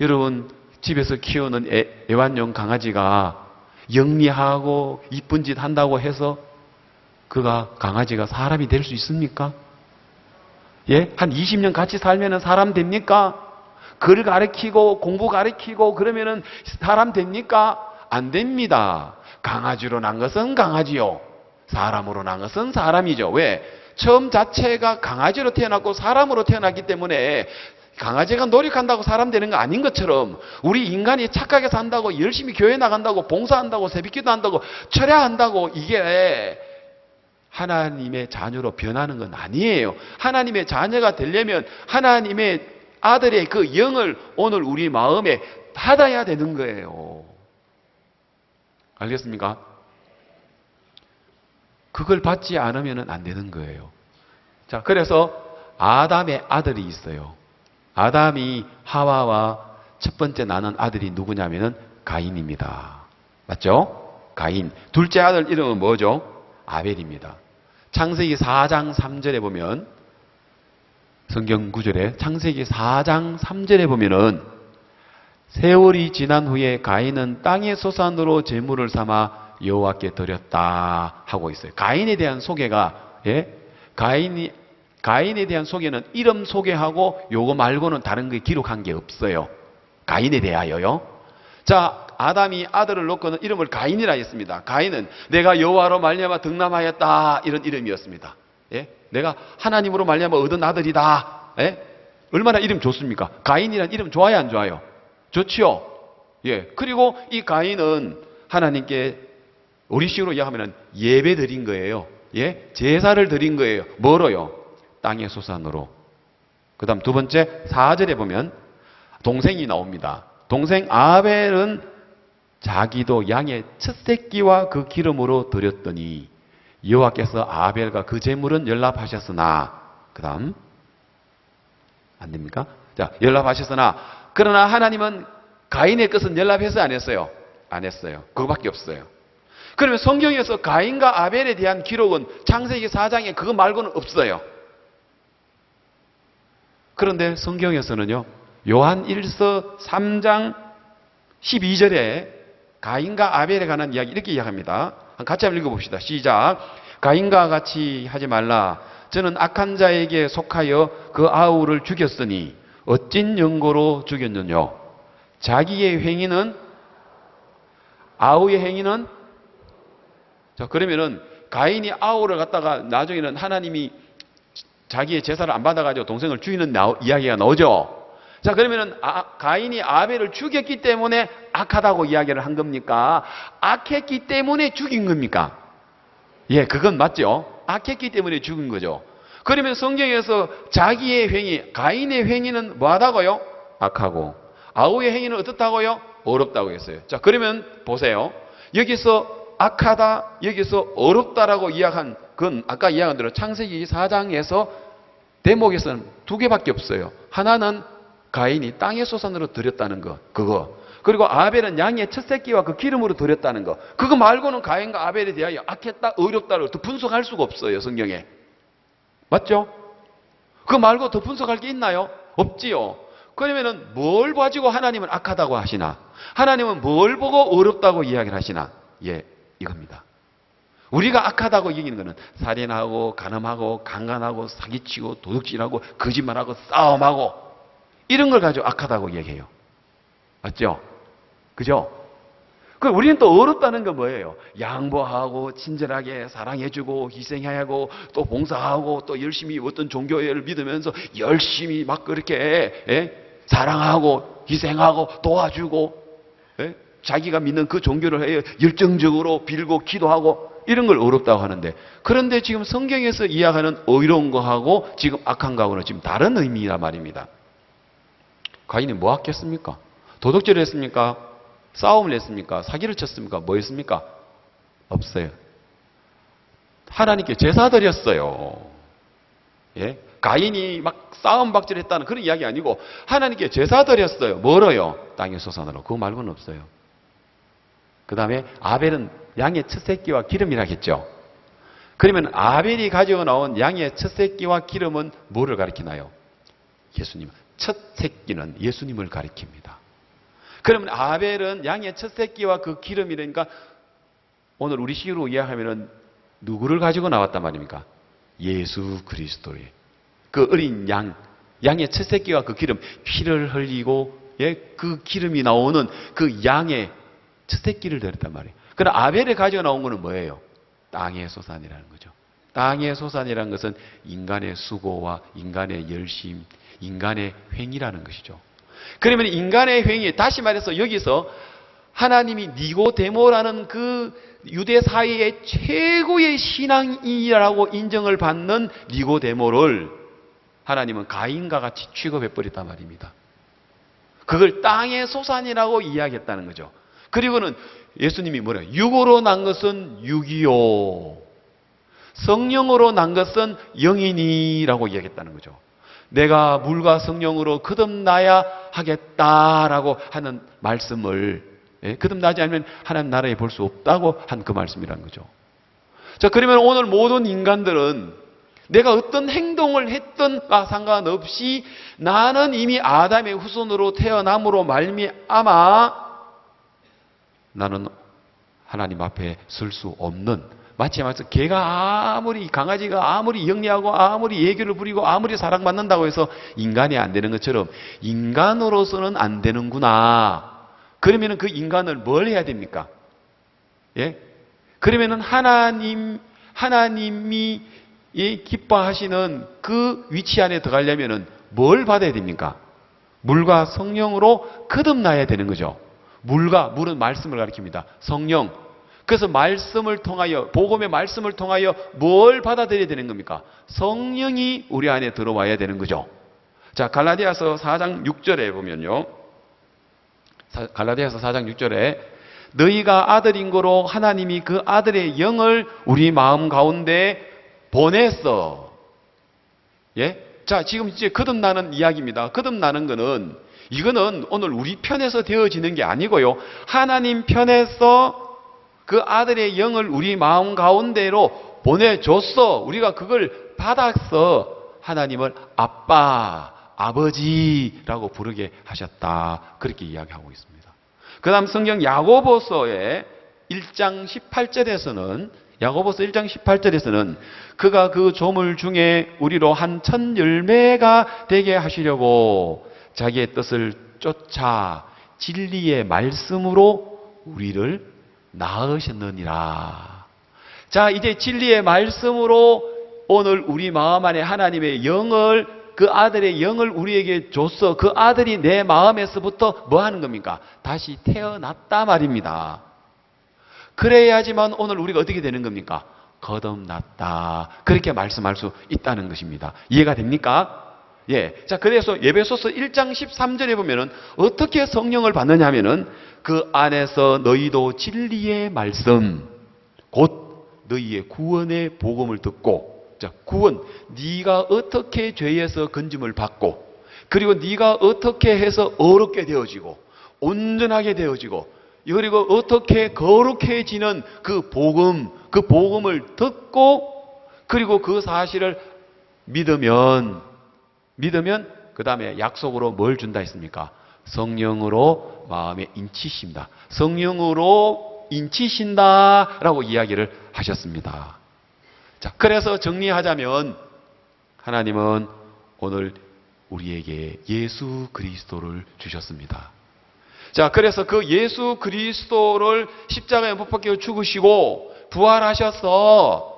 여러분, 집에서 키우는 애완용 강아지가 영리하고 이쁜 짓 한다고 해서 강아지가 사람이 될 수 있습니까? 예? 한 20년 같이 살면 사람 됩니까? 글 가르치고 공부 가르치고 그러면은 사람 됩니까? 안 됩니다. 강아지로 난 것은 강아지요. 사람으로 난 것은 사람이죠. 왜? 처음 자체가 강아지로 태어났고 사람으로 태어났기 때문에 강아지가 노력한다고 사람 되는 거 아닌 것처럼 우리 인간이 착하게 산다고 열심히 교회 나간다고 봉사한다고 새벽기도 한다고 철야한다고 이게 하나님의 자녀로 변하는 건 아니에요. 하나님의 자녀가 되려면 하나님의 아들의 그 영을 오늘 우리 마음에 받아야 되는 거예요. 알겠습니까? 그걸 받지 않으면 안 되는 거예요. 자, 그래서 아담의 아들이 있어요. 아담이 하와와 첫 번째 낳은 아들이 누구냐면은 가인입니다. 맞죠? 가인. 둘째 아들 이름은 뭐죠? 아벨입니다. 창세기 4장 3절에 보면 성경 구절에 창세기 4장 3절에 보면은 세월이 지난 후에 가인은 땅의 소산으로 제물을 삼아 여호와께 드렸다 하고 있어요. 가인에 대한 소개가 가인에 대한 소개는 이름 소개하고 요거 말고는 다른 게 기록한 게 없어요. 가인에 대하여요. 자, 아담이 아들을 놓고는 이름을 가인이라 했습니다. 가인은 내가 여호와로 말미암아 득남하였다 이런 이름이었습니다. 예? 내가 하나님으로 말미암아 얻은 아들이다. 예? 얼마나 이름 좋습니까? 가인이란 이름 좋아요, 안 좋아요? 좋지요. 예. 그리고 이 가인은 하나님께 우리식으로 이야기하면 예배 드린 거예요. 예? 제사를 드린 거예요. 뭐로요? 땅의 소산으로. 그 다음 두 번째 4절에 보면 동생이 나옵니다. 동생 아벨은 자기도 양의 첫 새끼와 그 기름으로 드렸더니 여호와께서 아벨과 그 제물은 연락하셨으나 그 다음 안 됩니까? 자, 연락하셨으나 그러나 하나님은 가인의 것은 연락했어요, 안 했어요? 안 했어요. 그거밖에 없어요. 그러면 성경에서 가인과 아벨에 대한 기록은 창세기 4장에 그거 말고는 없어요. 그런데 성경에서는요, 요한 1서 3장 12절에 가인과 아벨에 관한 이야기 이렇게 이야기합니다. 같이 한번 읽어봅시다. 시작. 가인과 같이 하지 말라. 저는 악한 자에게 속하여 그 아우를 죽였으니 어찐 연고로 죽였느냐. 자기의 행위는 아우의 행위는 자, 그러면은 가인이 아우를 갖다가 나중에는 하나님이 자기의 제사를 안 받아가지고 동생을 죽이는 이야기가 나오죠. 자, 그러면은 가인이 아벨을 죽였기 때문에 악하다고 이야기를 한 겁니까? 악했기 때문에 죽인 겁니까? 예, 그건 맞죠. 악했기 때문에 죽인 거죠. 그러면 성경에서 자기의 행위, 가인의 행위는 뭐하다고요? 악하고 아우의 행위는 어떻다고요? 어렵다고 했어요. 자, 그러면 보세요. 여기서 악하다, 여기서 어렵다라고 이야기한 건 아까 이야기한 대로 창세기 4장에서 대목에서는 두 개밖에 없어요. 하나는 가인이 땅의 소산으로 드렸다는 것, 그거. 그리고 아벨은 양의 첫 새끼와 그 기름으로 드렸다는 것. 그거 말고는 가인과 아벨에 대하여 악했다, 어렵다를 더 분석할 수가 없어요, 성경에. 맞죠? 그거 말고 더 분석할 게 있나요? 없지요. 그러면은 뭘 가지고 하나님은 악하다고 하시나? 하나님은 뭘 보고 어렵다고 이야기를 하시나? 예, 이겁니다. 우리가 악하다고 얘기하는 것은 살인하고 간음하고 강간하고 사기치고 도둑질하고 거짓말하고 싸움하고 이런 걸 가지고 악하다고 얘기해요. 맞죠? 그죠? 그 우리는 또 어렵다는 건 뭐예요? 양보하고 친절하게 사랑해주고 희생하고 또 봉사하고 또 열심히 어떤 종교를 믿으면서 열심히 막 그렇게 사랑하고 희생하고 도와주고 자기가 믿는 그 종교를 열정적으로 빌고 기도하고 이런 걸 어렵다고 하는데, 그런데 지금 성경에서 이야기하는 의로운 거하고 지금 악한 거하고는 지금 다른 의미란 말입니다. 가인이 뭐 했겠습니까? 도둑질을 했습니까? 싸움을 했습니까? 사기를 쳤습니까? 뭐 했습니까? 없어요. 하나님께 제사 드렸어요. 예? 가인이 막 싸움 박질했다는 그런 이야기 아니고 하나님께 제사 드렸어요. 뭐로요? 땅의 소산으로. 그거 말고는 없어요. 그 다음에 아벨은 양의 첫 새끼와 기름이라 했죠. 그러면 아벨이 가지고 나온 양의 첫 새끼와 기름은 뭐를 가리키나요? 예수님. 첫 새끼는 예수님을 가리킵니다. 그러면 아벨은 양의 첫 새끼와 그 기름이니까 오늘 우리 식으로 이야기하면은 누구를 가지고 나왔단 말입니까? 예수 그리스도의 그 어린 양의 첫 새끼와 그 기름, 피를 흘리고 그 기름이 나오는 그 양의 첫 새끼를 드렸단 말이에요. 그럼 아벨이 가지고 나온 것은 뭐예요? 땅의 소산이라는 거죠. 땅의 소산이라는 것은 인간의 수고와 인간의 열심, 인간의 횡이라는 것이죠. 그러면 인간의 횡이, 다시 말해서 여기서 하나님이 니고데모라는 그 유대 사회의 최고의 신앙인이라고 인정을 받는 니고데모를 하나님은 가인과 같이 취급해버렸단 말입니다. 그걸 땅의 소산이라고 이야기했다는 거죠. 그리고는 예수님이 뭐래요? 육으로 난 것은 육이요, 성령으로 난 것은 영이니라고 이야기했다는 거죠. 내가 물과 성령으로 거듭나야 하겠다라고 하는 말씀을, 거듭나지 않으면 하나님 나라에 볼 수 없다고 한 그 말씀이라는 거죠. 자, 그러면 오늘 모든 인간들은 내가 어떤 행동을 했던가 상관없이 나는 이미 아담의 후손으로 태어남으로 말미암아 나는 하나님 앞에 설 수 없는, 마치 말해서 개가 아무리, 강아지가 아무리 영리하고 아무리 예교를 부리고 아무리 사랑받는다고 해서 인간이 안 되는 것처럼 인간으로서는 안 되는구나. 그러면은 그 인간을 뭘 해야 됩니까? 예? 그러면은 하나님이 기뻐하시는 그 위치 안에 들어가려면은 뭘 받아야 됩니까? 물과 성령으로 거듭나야 되는 거죠. 물은 말씀을 가리킵니다. 성령. 그래서 말씀을 통하여, 복음의 말씀을 통하여 뭘 받아들여야 되는 겁니까? 성령이 우리 안에 들어와야 되는 거죠. 자, 갈라디아서 4장 6절에 보면요. 갈라디아서 4장 6절에 너희가 아들인 거로 하나님이 그 아들의 영을 우리 마음 가운데 보냈어. 예? 자, 지금 이제 거듭나는 이야기입니다. 거듭나는 거는, 이거는 오늘 우리 편에서 되어지는 게 아니고요. 하나님 편에서 그 아들의 영을 우리 마음 가운데로 보내줬어. 우리가 그걸 받았어. 하나님을 아빠, 아버지라고 부르게 하셨다. 그렇게 이야기하고 있습니다. 그 다음 성경 야고보서의 1장 18절에서는 야고보서 1장 18절에서는 그가 그 조물 중에 우리로 한 천 열매가 되게 하시려고 자기의 뜻을 쫓아 진리의 말씀으로 우리를 낳으셨느니라. 자, 이제 진리의 말씀으로 오늘 우리 마음 안에 하나님의 영을, 그 아들의 영을 우리에게 줬어. 그 아들이 내 마음에서부터 뭐 하는 겁니까? 다시 태어났다 말입니다. 그래야지만 오늘 우리가 어떻게 되는 겁니까? 거듭났다. 그렇게 말씀할 수 있다는 것입니다. 이해가 됩니까? 예. 자, 그래서 에베소서 1장 13절에 보면은 어떻게 성령을 받느냐 하면은 그 안에서 너희도 진리의 말씀, 곧 너희의 구원의 복음을 듣고, 자, 구원, 네가 어떻게 죄에서 건짐을 받고, 그리고 네가 어떻게 해서 어렵게 되어지고 온전하게 되어지고, 그리고 어떻게 거룩해지는 그 복음을 듣고, 그리고 그 사실을 믿으면 그 다음에 약속으로 뭘 준다 했습니까? 성령으로 마음에 인치신다. 성령으로 인치신다라고 이야기를 하셨습니다. 자, 그래서 정리하자면 하나님은 오늘 우리에게 예수 그리스도를 주셨습니다. 자, 그래서 그 예수 그리스도를 십자가에 못 박혀 죽으시고 부활하셔서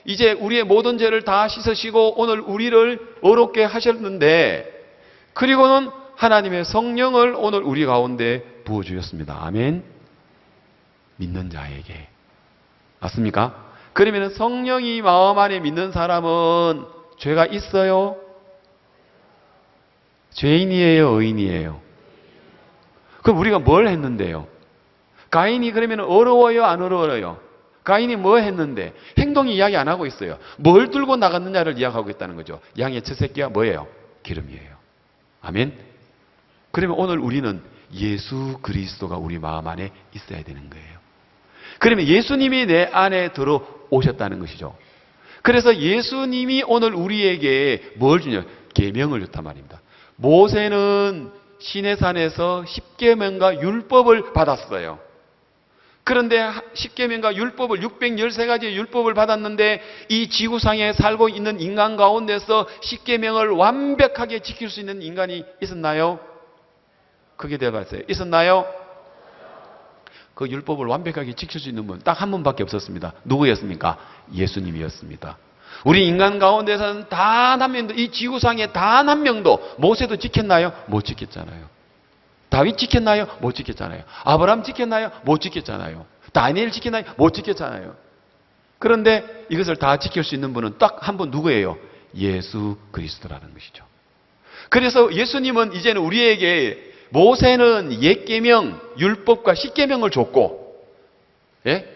이제 우리의 모든 죄를 다 씻으시고 오늘 우리를 의롭게 하셨는데, 그리고는 하나님의 성령을 오늘 우리 가운데 부어주셨습니다. 아멘. 믿는 자에게. 맞습니까? 그러면 성령이 마음 안에 믿는 사람은 죄가 있어요? 죄인이에요? 의인이에요? 그럼 우리가 뭘 했는데요? 가인이 그러면 어려워요? 안 어려워요? 가인이 뭐 했는데? 행동이 이야기 안 하고 있어요. 뭘 들고 나갔느냐를 이야기하고 있다는 거죠. 양의 첫 새끼가 뭐예요? 기름이에요. 아멘. 그러면 오늘 우리는 예수 그리스도가 우리 마음 안에 있어야 되는 거예요. 그러면 예수님이 내 안에 들어오셨다는 것이죠. 그래서 예수님이 오늘 우리에게 뭘 주냐? 계명을 줬단 말입니다. 모세는 시내산에서 십계명과 율법을 받았어요. 그런데 십계명과 율법을 613가지의 율법을 받았는데 이 지구상에 살고 있는 인간 가운데서 십계명을 완벽하게 지킬 수 있는 인간이 있었나요? 크게 대답하세요. 있었나요? 그 율법을 완벽하게 지킬 수 있는 분 딱 한 분밖에 없었습니다. 누구였습니까? 예수님이었습니다. 우리 인간 가운데서는 단 한 명도, 이 지구상에 단 한 명도, 모세도 지켰나요? 못 지켰잖아요. 다윗 지켰나요? 못 지켰잖아요. 아브라함 지켰나요? 못 지켰잖아요. 다니엘 지켰나요? 못 지켰잖아요. 그런데 이것을 다 지킬 수 있는 분은 딱 한 분 누구예요? 예수 그리스도라는 것이죠. 그래서 예수님은 이제는 우리에게 모세는 옛계명, 율법과 십계명을 줬고, 예?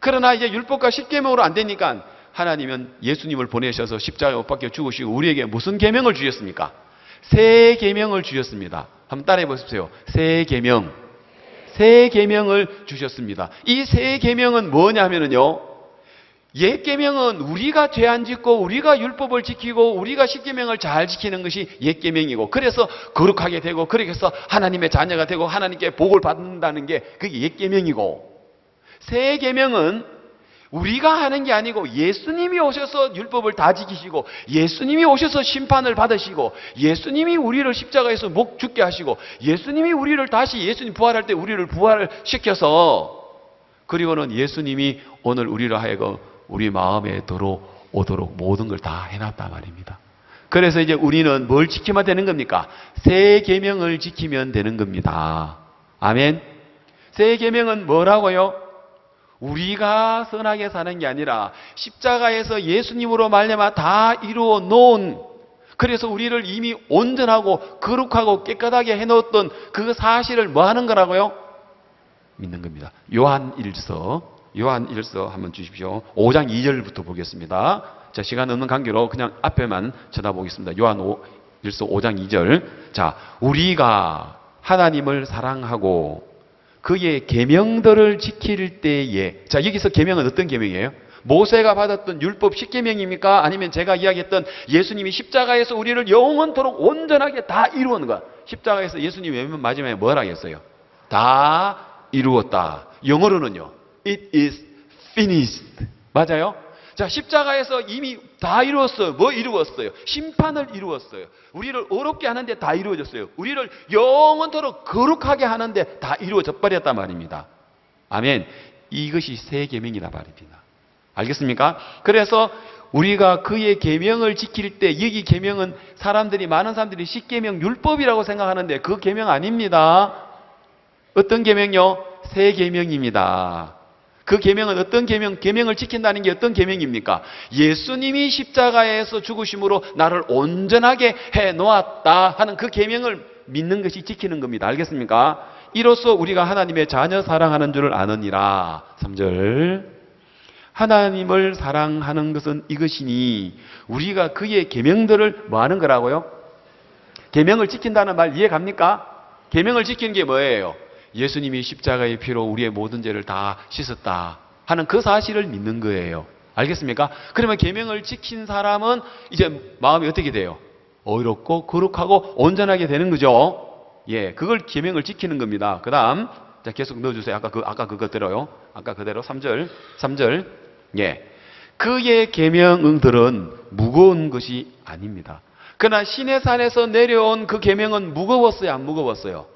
그러나 이제 율법과 십계명으로 안 되니까 하나님은 예수님을 보내셔서 십자가에 못 박혀 죽으시고 우리에게 무슨 계명을 주셨습니까? 새 계명을 주셨습니다. 한번 따라해 보십시오. 새 계명. 새 계명을 주셨습니다. 이 새 계명은 뭐냐면요. 옛 계명은 우리가 죄 안 짓고 우리가 율법을 지키고 우리가 십계명을 잘 지키는 것이 옛 계명이고, 그래서 거룩하게 되고 그래서 하나님의 자녀가 되고 하나님께 복을 받는다는 게 그게 옛 계명이고, 새 계명은 우리가 하는 게 아니고 예수님이 오셔서 율법을 다 지키시고 예수님이 오셔서 심판을 받으시고 예수님이 우리를 십자가에서 목 죽게 하시고 예수님이 우리를 다시, 예수님 부활할 때 우리를 부활을 시켜서, 그리고는 예수님이 오늘 우리를 하여금 우리 마음에 들어오도록 모든 걸 다 해놨단 말입니다. 그래서 이제 우리는 뭘 지키면 되는 겁니까? 새 계명을 지키면 되는 겁니다. 아멘. 새 계명은 뭐라고요? 우리가 선하게 사는 게 아니라 십자가에서 예수님으로 말미암아 다 이루어 놓은, 그래서 우리를 이미 온전하고 거룩하고 깨끗하게 해놓았던 그 사실을 뭐 하는 거라고요? 믿는 겁니다. 요한일서 한번 주십시오. 5장 2절부터 보겠습니다. 자, 시간 없는 관계로 그냥 앞에만 쳐다보겠습니다. 요한일서 5장 2절. 자, 우리가 하나님을 사랑하고 그의 계명들을 지킬 때에, 자, 여기서 계명은 어떤 계명이에요? 모세가 받았던 율법 십계명입니까? 아니면 제가 이야기했던 예수님이 십자가에서 우리를 영원토록 온전하게 다 이루는 것. 십자가에서 예수님이 맨 마지막에 뭐라 했어요? 다 이루었다. 영어로는요, It is finished. 맞아요? 자, 십자가에서 이미 다 이루었어요. 뭐 이루었어요? 심판을 이루었어요. 우리를 어렵게 하는데 다 이루어졌어요. 우리를 영원토록 거룩하게 하는데 다 이루어져 버렸단 말입니다. 아멘. 이것이 새 계명이라 말입니다. 알겠습니까? 그래서 우리가 그의 계명을 지킬 때, 여기 계명은 많은 사람들이 십계명 율법이라고 생각하는데 그 계명 아닙니다. 어떤 계명요? 새 계명입니다. 그 계명은 어떤 계명을 지킨다는 게 어떤 계명입니까? 예수님이 십자가에서 죽으심으로 나를 온전하게 해 놓았다 하는 그 계명을 믿는 것이 지키는 겁니다. 알겠습니까? 이로써 우리가 하나님의 자녀 사랑하는 줄을 아느니라. 3절. 하나님을 사랑하는 것은 이것이니 우리가 그의 계명들을 뭐 하는 거라고요? 계명을 지킨다는 말 이해 갑니까? 계명을 지키는 게 뭐예요? 예수님이 십자가의 피로 우리의 모든 죄를 다 씻었다 하는 그 사실을 믿는 거예요. 알겠습니까? 그러면 계명을 지킨 사람은 이제 마음이 어떻게 돼요? 의롭고 거룩하고 온전하게 되는 거죠. 예, 그걸 계명을 지키는 겁니다. 그 다음, 자, 계속 넣어주세요. 아까 그거대로요. 아까 그대로 3절. 예. 그의 계명들은 무거운 것이 아닙니다. 그러나 시내산에서 내려온 그 계명은 무거웠어요? 안 무거웠어요?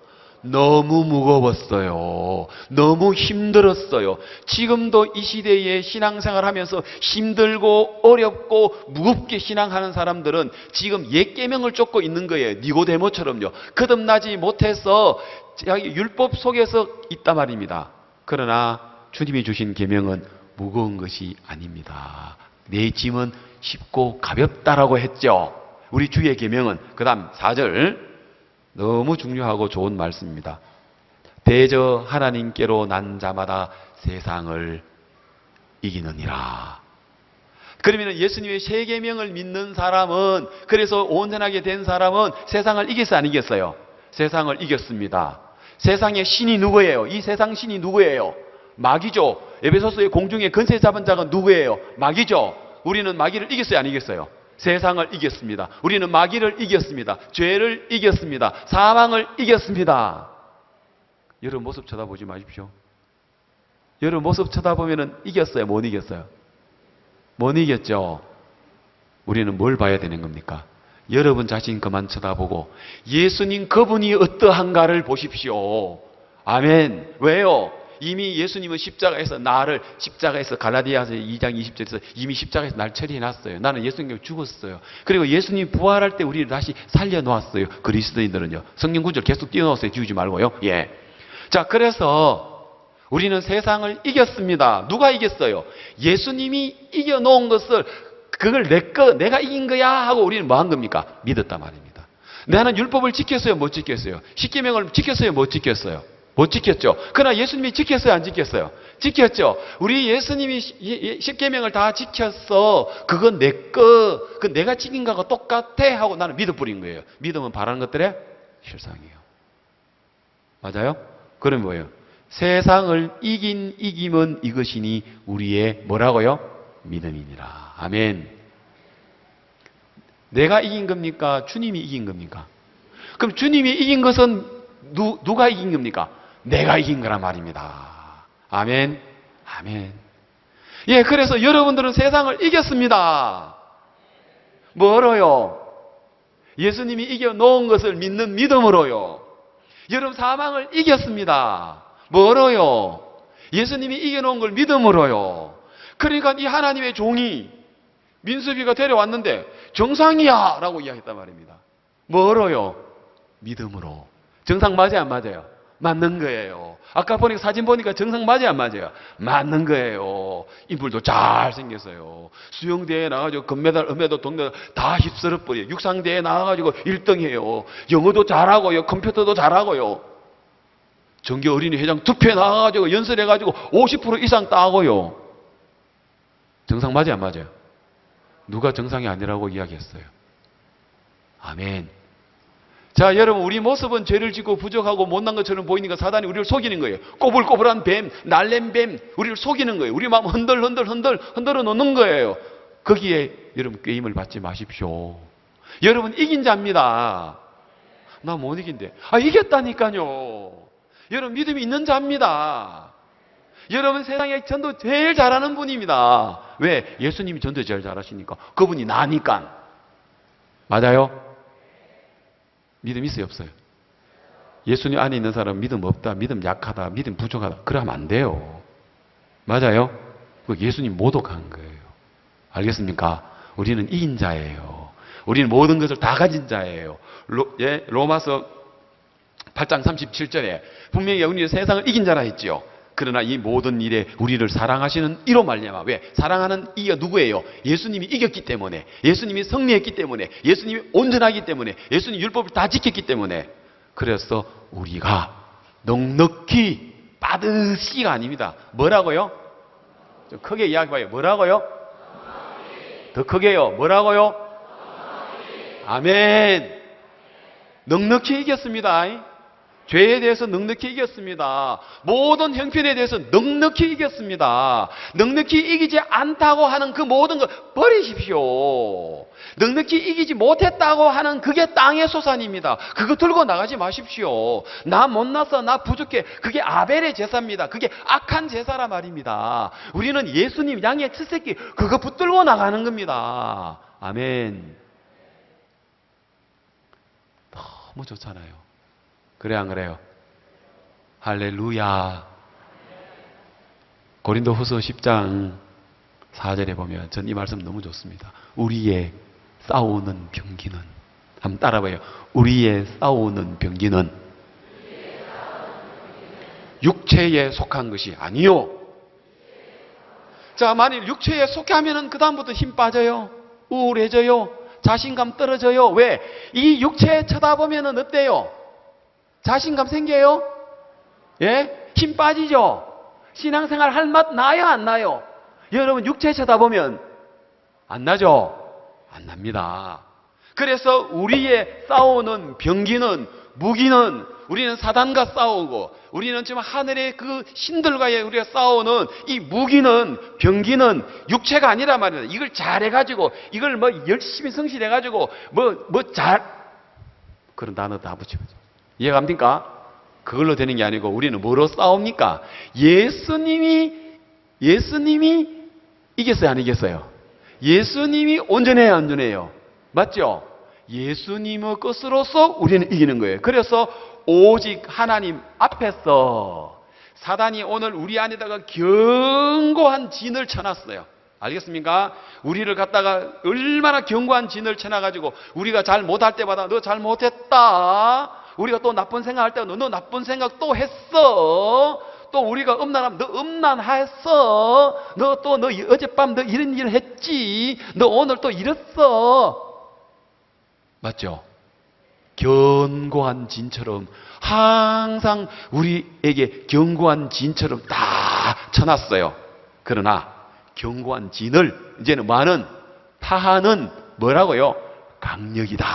너무 무거웠어요. 너무 힘들었어요. 지금도 이 시대에 신앙생활 하면서 힘들고 어렵고 무겁게 신앙하는 사람들은 지금 옛 계명을 쫓고 있는 거예요. 니고데모처럼요. 거듭나지 못해서 자기 율법 속에서 있단 말입니다. 그러나 주님이 주신 계명은 무거운 것이 아닙니다. 내 짐은 쉽고 가볍다라고 했죠. 우리 주의 계명은. 그 다음 4절 너무 중요하고 좋은 말씀입니다. 대저 하나님께로 난 자마다 세상을 이기느니라. 그러면 예수님의 세 계명을 믿는 사람은, 그래서 온전하게 된 사람은 세상을 이겼어요, 안 이겼어요? 세상을 이겼습니다. 세상의 신이 누구예요? 이 세상 신이 누구예요? 마귀죠. 에베소서의 공중에 권세 잡은 자가 누구예요? 마귀죠. 우리는 마귀를 이겼어요, 안 이겼어요? 세상을 이겼습니다. 우리는 마귀를 이겼습니다. 죄를 이겼습니다. 사망을 이겼습니다. 여러분 모습 쳐다보지 마십시오. 여러분 모습 쳐다보면 이겼어요, 못 이겼어요? 못 이겼죠. 우리는 뭘 봐야 되는 겁니까? 여러분 자신 그만 쳐다보고 예수님 그분이 어떠한가를 보십시오. 아멘. 왜요? 이미 예수님은 십자가에서 나를, 십자가에서 갈라디아서 2장 20절에서 이미 십자가에서 날 처리해놨어요. 나는 예수님께 죽었어요. 그리고 예수님이 부활할 때 우리를 다시 살려놓았어요. 그리스도인들은요. 성경 구절 계속 띄워놓으세요. 지우지 말고요. 예. 자, 그래서 우리는 세상을 이겼습니다. 누가 이겼어요? 예수님이 이겨놓은 것을, 그걸 내가 이긴 거야 하고 우리는 뭐 한 겁니까? 믿었단 말입니다. 나는 율법을 지켰어요? 못 지켰어요? 십계명을 지켰어요? 못 지켰어요? 못 지켰죠. 그러나 예수님이 지켰어요, 안 지켰어요? 지켰죠. 우리 예수님이 십계명을 다 지켰어. 그건 내 거, 그 내가 지킨 거하고 똑같아 하고 나는 믿어버린 거예요. 믿으면 바라는 것들의 실상이에요. 맞아요? 그럼 뭐예요? 세상을 이긴 이김은 이것이니 우리의 뭐라고요? 믿음이니라. 아멘. 내가 이긴 겁니까? 주님이 이긴 겁니까? 그럼 주님이 이긴 것은 누가 이긴 겁니까? 내가 이긴 거란 말입니다. 아멘. 아멘. 예, 그래서 여러분들은 세상을 이겼습니다. 뭐로요? 예수님이 이겨놓은 것을 믿는 믿음으로요. 여러분 사망을 이겼습니다. 뭐로요? 예수님이 이겨놓은 걸 믿음으로요. 그러니까 이 하나님의 종이 민수비가 데려왔는데 정상이야 라고 이야기했단 말입니다. 뭐로요? 믿음으로. 정상 맞아요, 안 맞아요? 맞는 거예요. 아까 보니까 사진 보니까 정상 맞아요, 안 맞아요? 맞는 거예요. 인물도 잘생겼어요. 수영대회에 나가가지고 금메달, 은메달, 동메달 다 휩쓸어버려요. 육상대회에 나가가지고 1등해요. 영어도 잘하고요. 컴퓨터도 잘하고요. 정교 어린이 회장 투표에 나가가지고 연설해가지고 50% 이상 따고요. 정상 맞아요, 안 맞아요? 누가 정상이 아니라고 이야기했어요? 아멘. 자, 여러분, 우리 모습은 죄를 짓고 부족하고 못난 것처럼 보이니까 사단이 우리를 속이는 거예요. 꼬불꼬불한 뱀, 날랜 뱀, 우리를 속이는 거예요. 우리 마음 흔들어 놓는 거예요. 거기에 여러분 꾀임을 받지 마십시오. 여러분 이긴 자입니다. 나 못 이긴데. 아, 이겼다니까요. 여러분 믿음이 있는 자입니다. 여러분 세상에 전도 제일 잘하는 분입니다. 왜? 예수님이 전도 제일 잘하시니까. 그분이 나니까. 맞아요? 믿음 있어요, 없어요? 예수님 안에 있는 사람은 믿음 없다, 믿음 약하다, 믿음 부족하다. 그러면 안 돼요. 맞아요? 예수님 모독한 거예요. 알겠습니까? 우리는 이긴 자예요. 우리는 모든 것을 다 가진 자예요. 로마서 8장 37절에 분명히 우리는 세상을 이긴 자라 했지요. 그러나 이 모든 일에 우리를 사랑하시는 이로 말미암아. 왜? 사랑하는 이가 누구예요? 예수님이 이겼기 때문에, 예수님이 승리했기 때문에, 예수님이 온전하기 때문에, 예수님 율법을 다 지켰기 때문에. 그래서 우리가 넉넉히 빠듯이가 아닙니다. 뭐라고요? 좀 크게 이야기해봐요. 뭐라고요? 더 크게요. 뭐라고요? 아멘. 넉넉히 이겼습니다. 죄에 대해서 넉넉히 이겼습니다. 모든 형편에 대해서 넉넉히 이겼습니다. 넉넉히 이기지 않다고 하는 그 모든 걸 버리십시오. 넉넉히 이기지 못했다고 하는 그게 땅의 소산입니다. 그거 들고 나가지 마십시오. 나 못났어, 나 부족해. 그게 아벨의 제사입니다. 그게 악한 제사라 말입니다. 우리는 예수님 양의 칠새끼 그거 붙들고 나가는 겁니다. 아멘. 너무 좋잖아요. 그래 안 그래요? 할렐루야. 고린도후서 10장 4절에 보면 전 이 말씀 너무 좋습니다. 우리의 싸우는 병기는, 한번 따라봐요. 우리의 싸우는 병기는 육체에 속한 것이 아니요. 자, 만일 육체에 속해 하면은 그 다음부터 힘 빠져요. 우울해져요. 자신감 떨어져요. 왜? 이 육체에 쳐다보면은 어때요? 자신감 생겨요? 예? 힘 빠지죠? 신앙생활 할 맛 나요, 안 나요? 여러분, 육체에 쳐다보면 안 나죠? 안 납니다. 그래서 우리의 싸우는 병기는, 무기는, 우리는 사단과 싸우고, 우리는 지금 하늘의 그 신들과의 우리가 싸우는 이 무기는, 병기는 육체가 아니라 말이야. 이걸 잘해가지고, 이걸 뭐 열심히 성실해가지고, 그런 단어 다 붙여보죠. 이해가 갑니까? 그걸로 되는 게 아니고, 우리는 뭐로 싸웁니까? 예수님이 이겼어요, 안 이겼어요? 예수님이 온전해요, 안 온전해요? 맞죠? 예수님의 것으로서 우리는 이기는 거예요. 그래서 오직 하나님 앞에서 사단이 오늘 우리 안에다가 견고한 진을 쳐놨어요. 알겠습니까? 우리를 갖다가 얼마나 견고한 진을 쳐놔가지고 우리가 잘 못할 때마다 너 잘못했다. 우리가 또 나쁜 생각할 때마다 너 나쁜 생각 또 했어. 또 우리가 음란하면 너 음란했어. 너 어젯밤 너 이런 일을 했지. 너 오늘 또 이랬어. 맞죠? 견고한 진처럼 항상 우리에게 견고한 진처럼 다 쳐놨어요. 그러나 견고한 진을 이제는 많은 타하는 뭐라고요? 강력이다.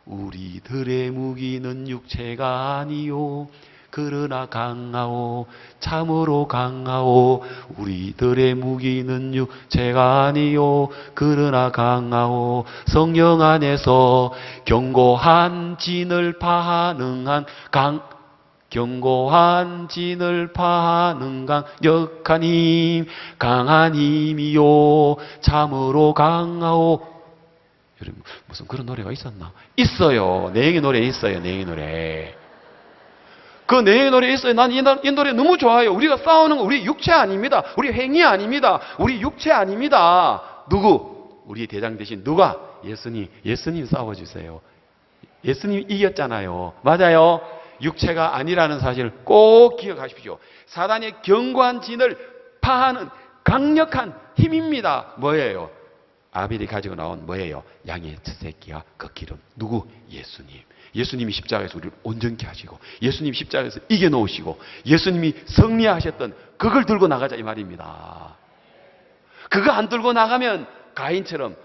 우리들의 무기는 육체가 아니요 그러나 강하오 참으로 강하오. 우리들의 무기는 육체가 아니요 그러나 강하오. 성령 안에서 견고한 진을 파하능한 견고한 진을 파하는 강력한 힘 강한 힘이요 참으로 강하오. 여러분 무슨 그런 노래가 있었나? 있어요. 내용의 노래 있어요. 내용의 노래. 그 내용의 노래 있어요. 난 이 노래 너무 좋아요. 우리가 싸우는 거 우리 육체 아닙니다. 우리 행위 아닙니다. 우리 육체 아닙니다. 누구? 우리 대장 대신 누가? 예수님 싸워주세요. 예수님이 이겼잖아요. 맞아요. 육체가 아니라는 사실을 꼭 기억하십시오. 사단의 견고한 진을 파하는 강력한 힘입니다. 뭐예요? 아벨이 가지고 나온 뭐예요? 양의 첫 새끼와 그 기름. 누구? 예수님. 예수님이 십자가에서 우리를 온전케 하시고 예수님이 십자가에서 이겨놓으시고 예수님이 승리하셨던 그걸 들고 나가자 이 말입니다. 그거 안 들고 나가면 가인처럼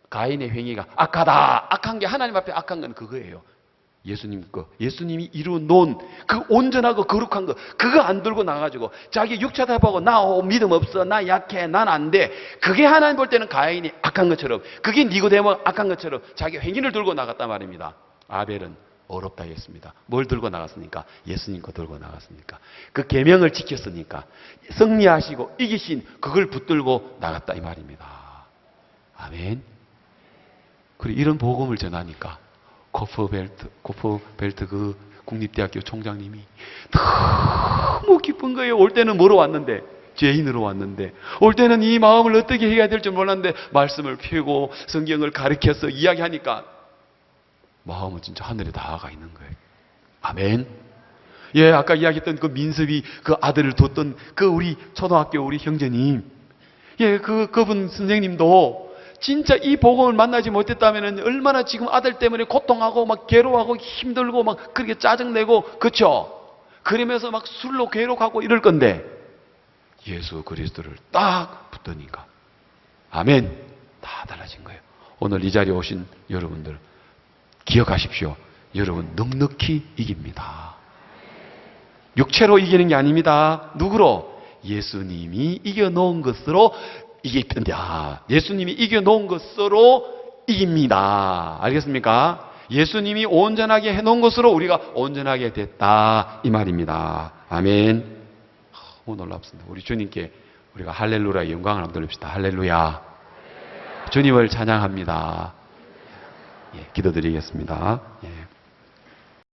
가인의 행위가 악하다. 악한 게 하나님 앞에 악한 건 그거예요. 예수님이 이루어놓은 그 온전하고 거룩한 거 그거 안 들고 나가지고 자기 육체다 보고 나 믿음 없어 나 약해 난 안 돼. 그게 하나님 볼 때는 가인이 악한 것처럼 그게 니고데모 악한 것처럼 자기 행위를 들고 나갔단 말입니다. 아벨은 어렵다 했습니다. 뭘 들고 나갔습니까? 예수님 거 들고 나갔습니까? 그 계명을 지켰으니까 승리하시고 이기신 그걸 붙들고 나갔다 이 말입니다. 아멘. 그리고 이런 복음을 전하니까 코프벨트 그 국립대학교 총장님이 너무 기쁜 거예요. 올 때는 뭐로 왔는데? 죄인으로 왔는데 올 때는 이 마음을 어떻게 해야 될지 몰랐는데 말씀을 펴고 성경을 가르쳐서 이야기하니까 마음은 진짜 하늘에 닿아가 있는 거예요. 아멘. 예, 아까 이야기했던 그 민섭이 그 아들을 뒀던 그 우리 초등학교 우리 형제님, 예, 그분 선생님도 진짜 이 복음을 만나지 못했다면 얼마나 지금 아들 때문에 고통하고 막 괴로워하고 힘들고 막 그렇게 짜증내고 그쵸? 그러면서 막 술로 괴로워하고 이럴 건데 예수 그리스도를 딱 붙드니까 아멘. 다 달라진 거예요. 오늘 이 자리에 오신 여러분들 기억하십시오. 여러분 넉넉히 이깁니다. 육체로 이기는 게 아닙니다. 누구로? 예수님이 이겨놓은 것으로 예수님이 이겨놓은 것으로 이깁니다. 알겠습니까? 예수님이 온전하게 해놓은 것으로 우리가 온전하게 됐다 이 말입니다. 아멘. 너무 놀랍습니다. 우리 주님께 우리가 할렐루야 영광을 한번 돌립시다. 할렐루야. 주님을 찬양합니다. 예, 기도드리겠습니다. 예.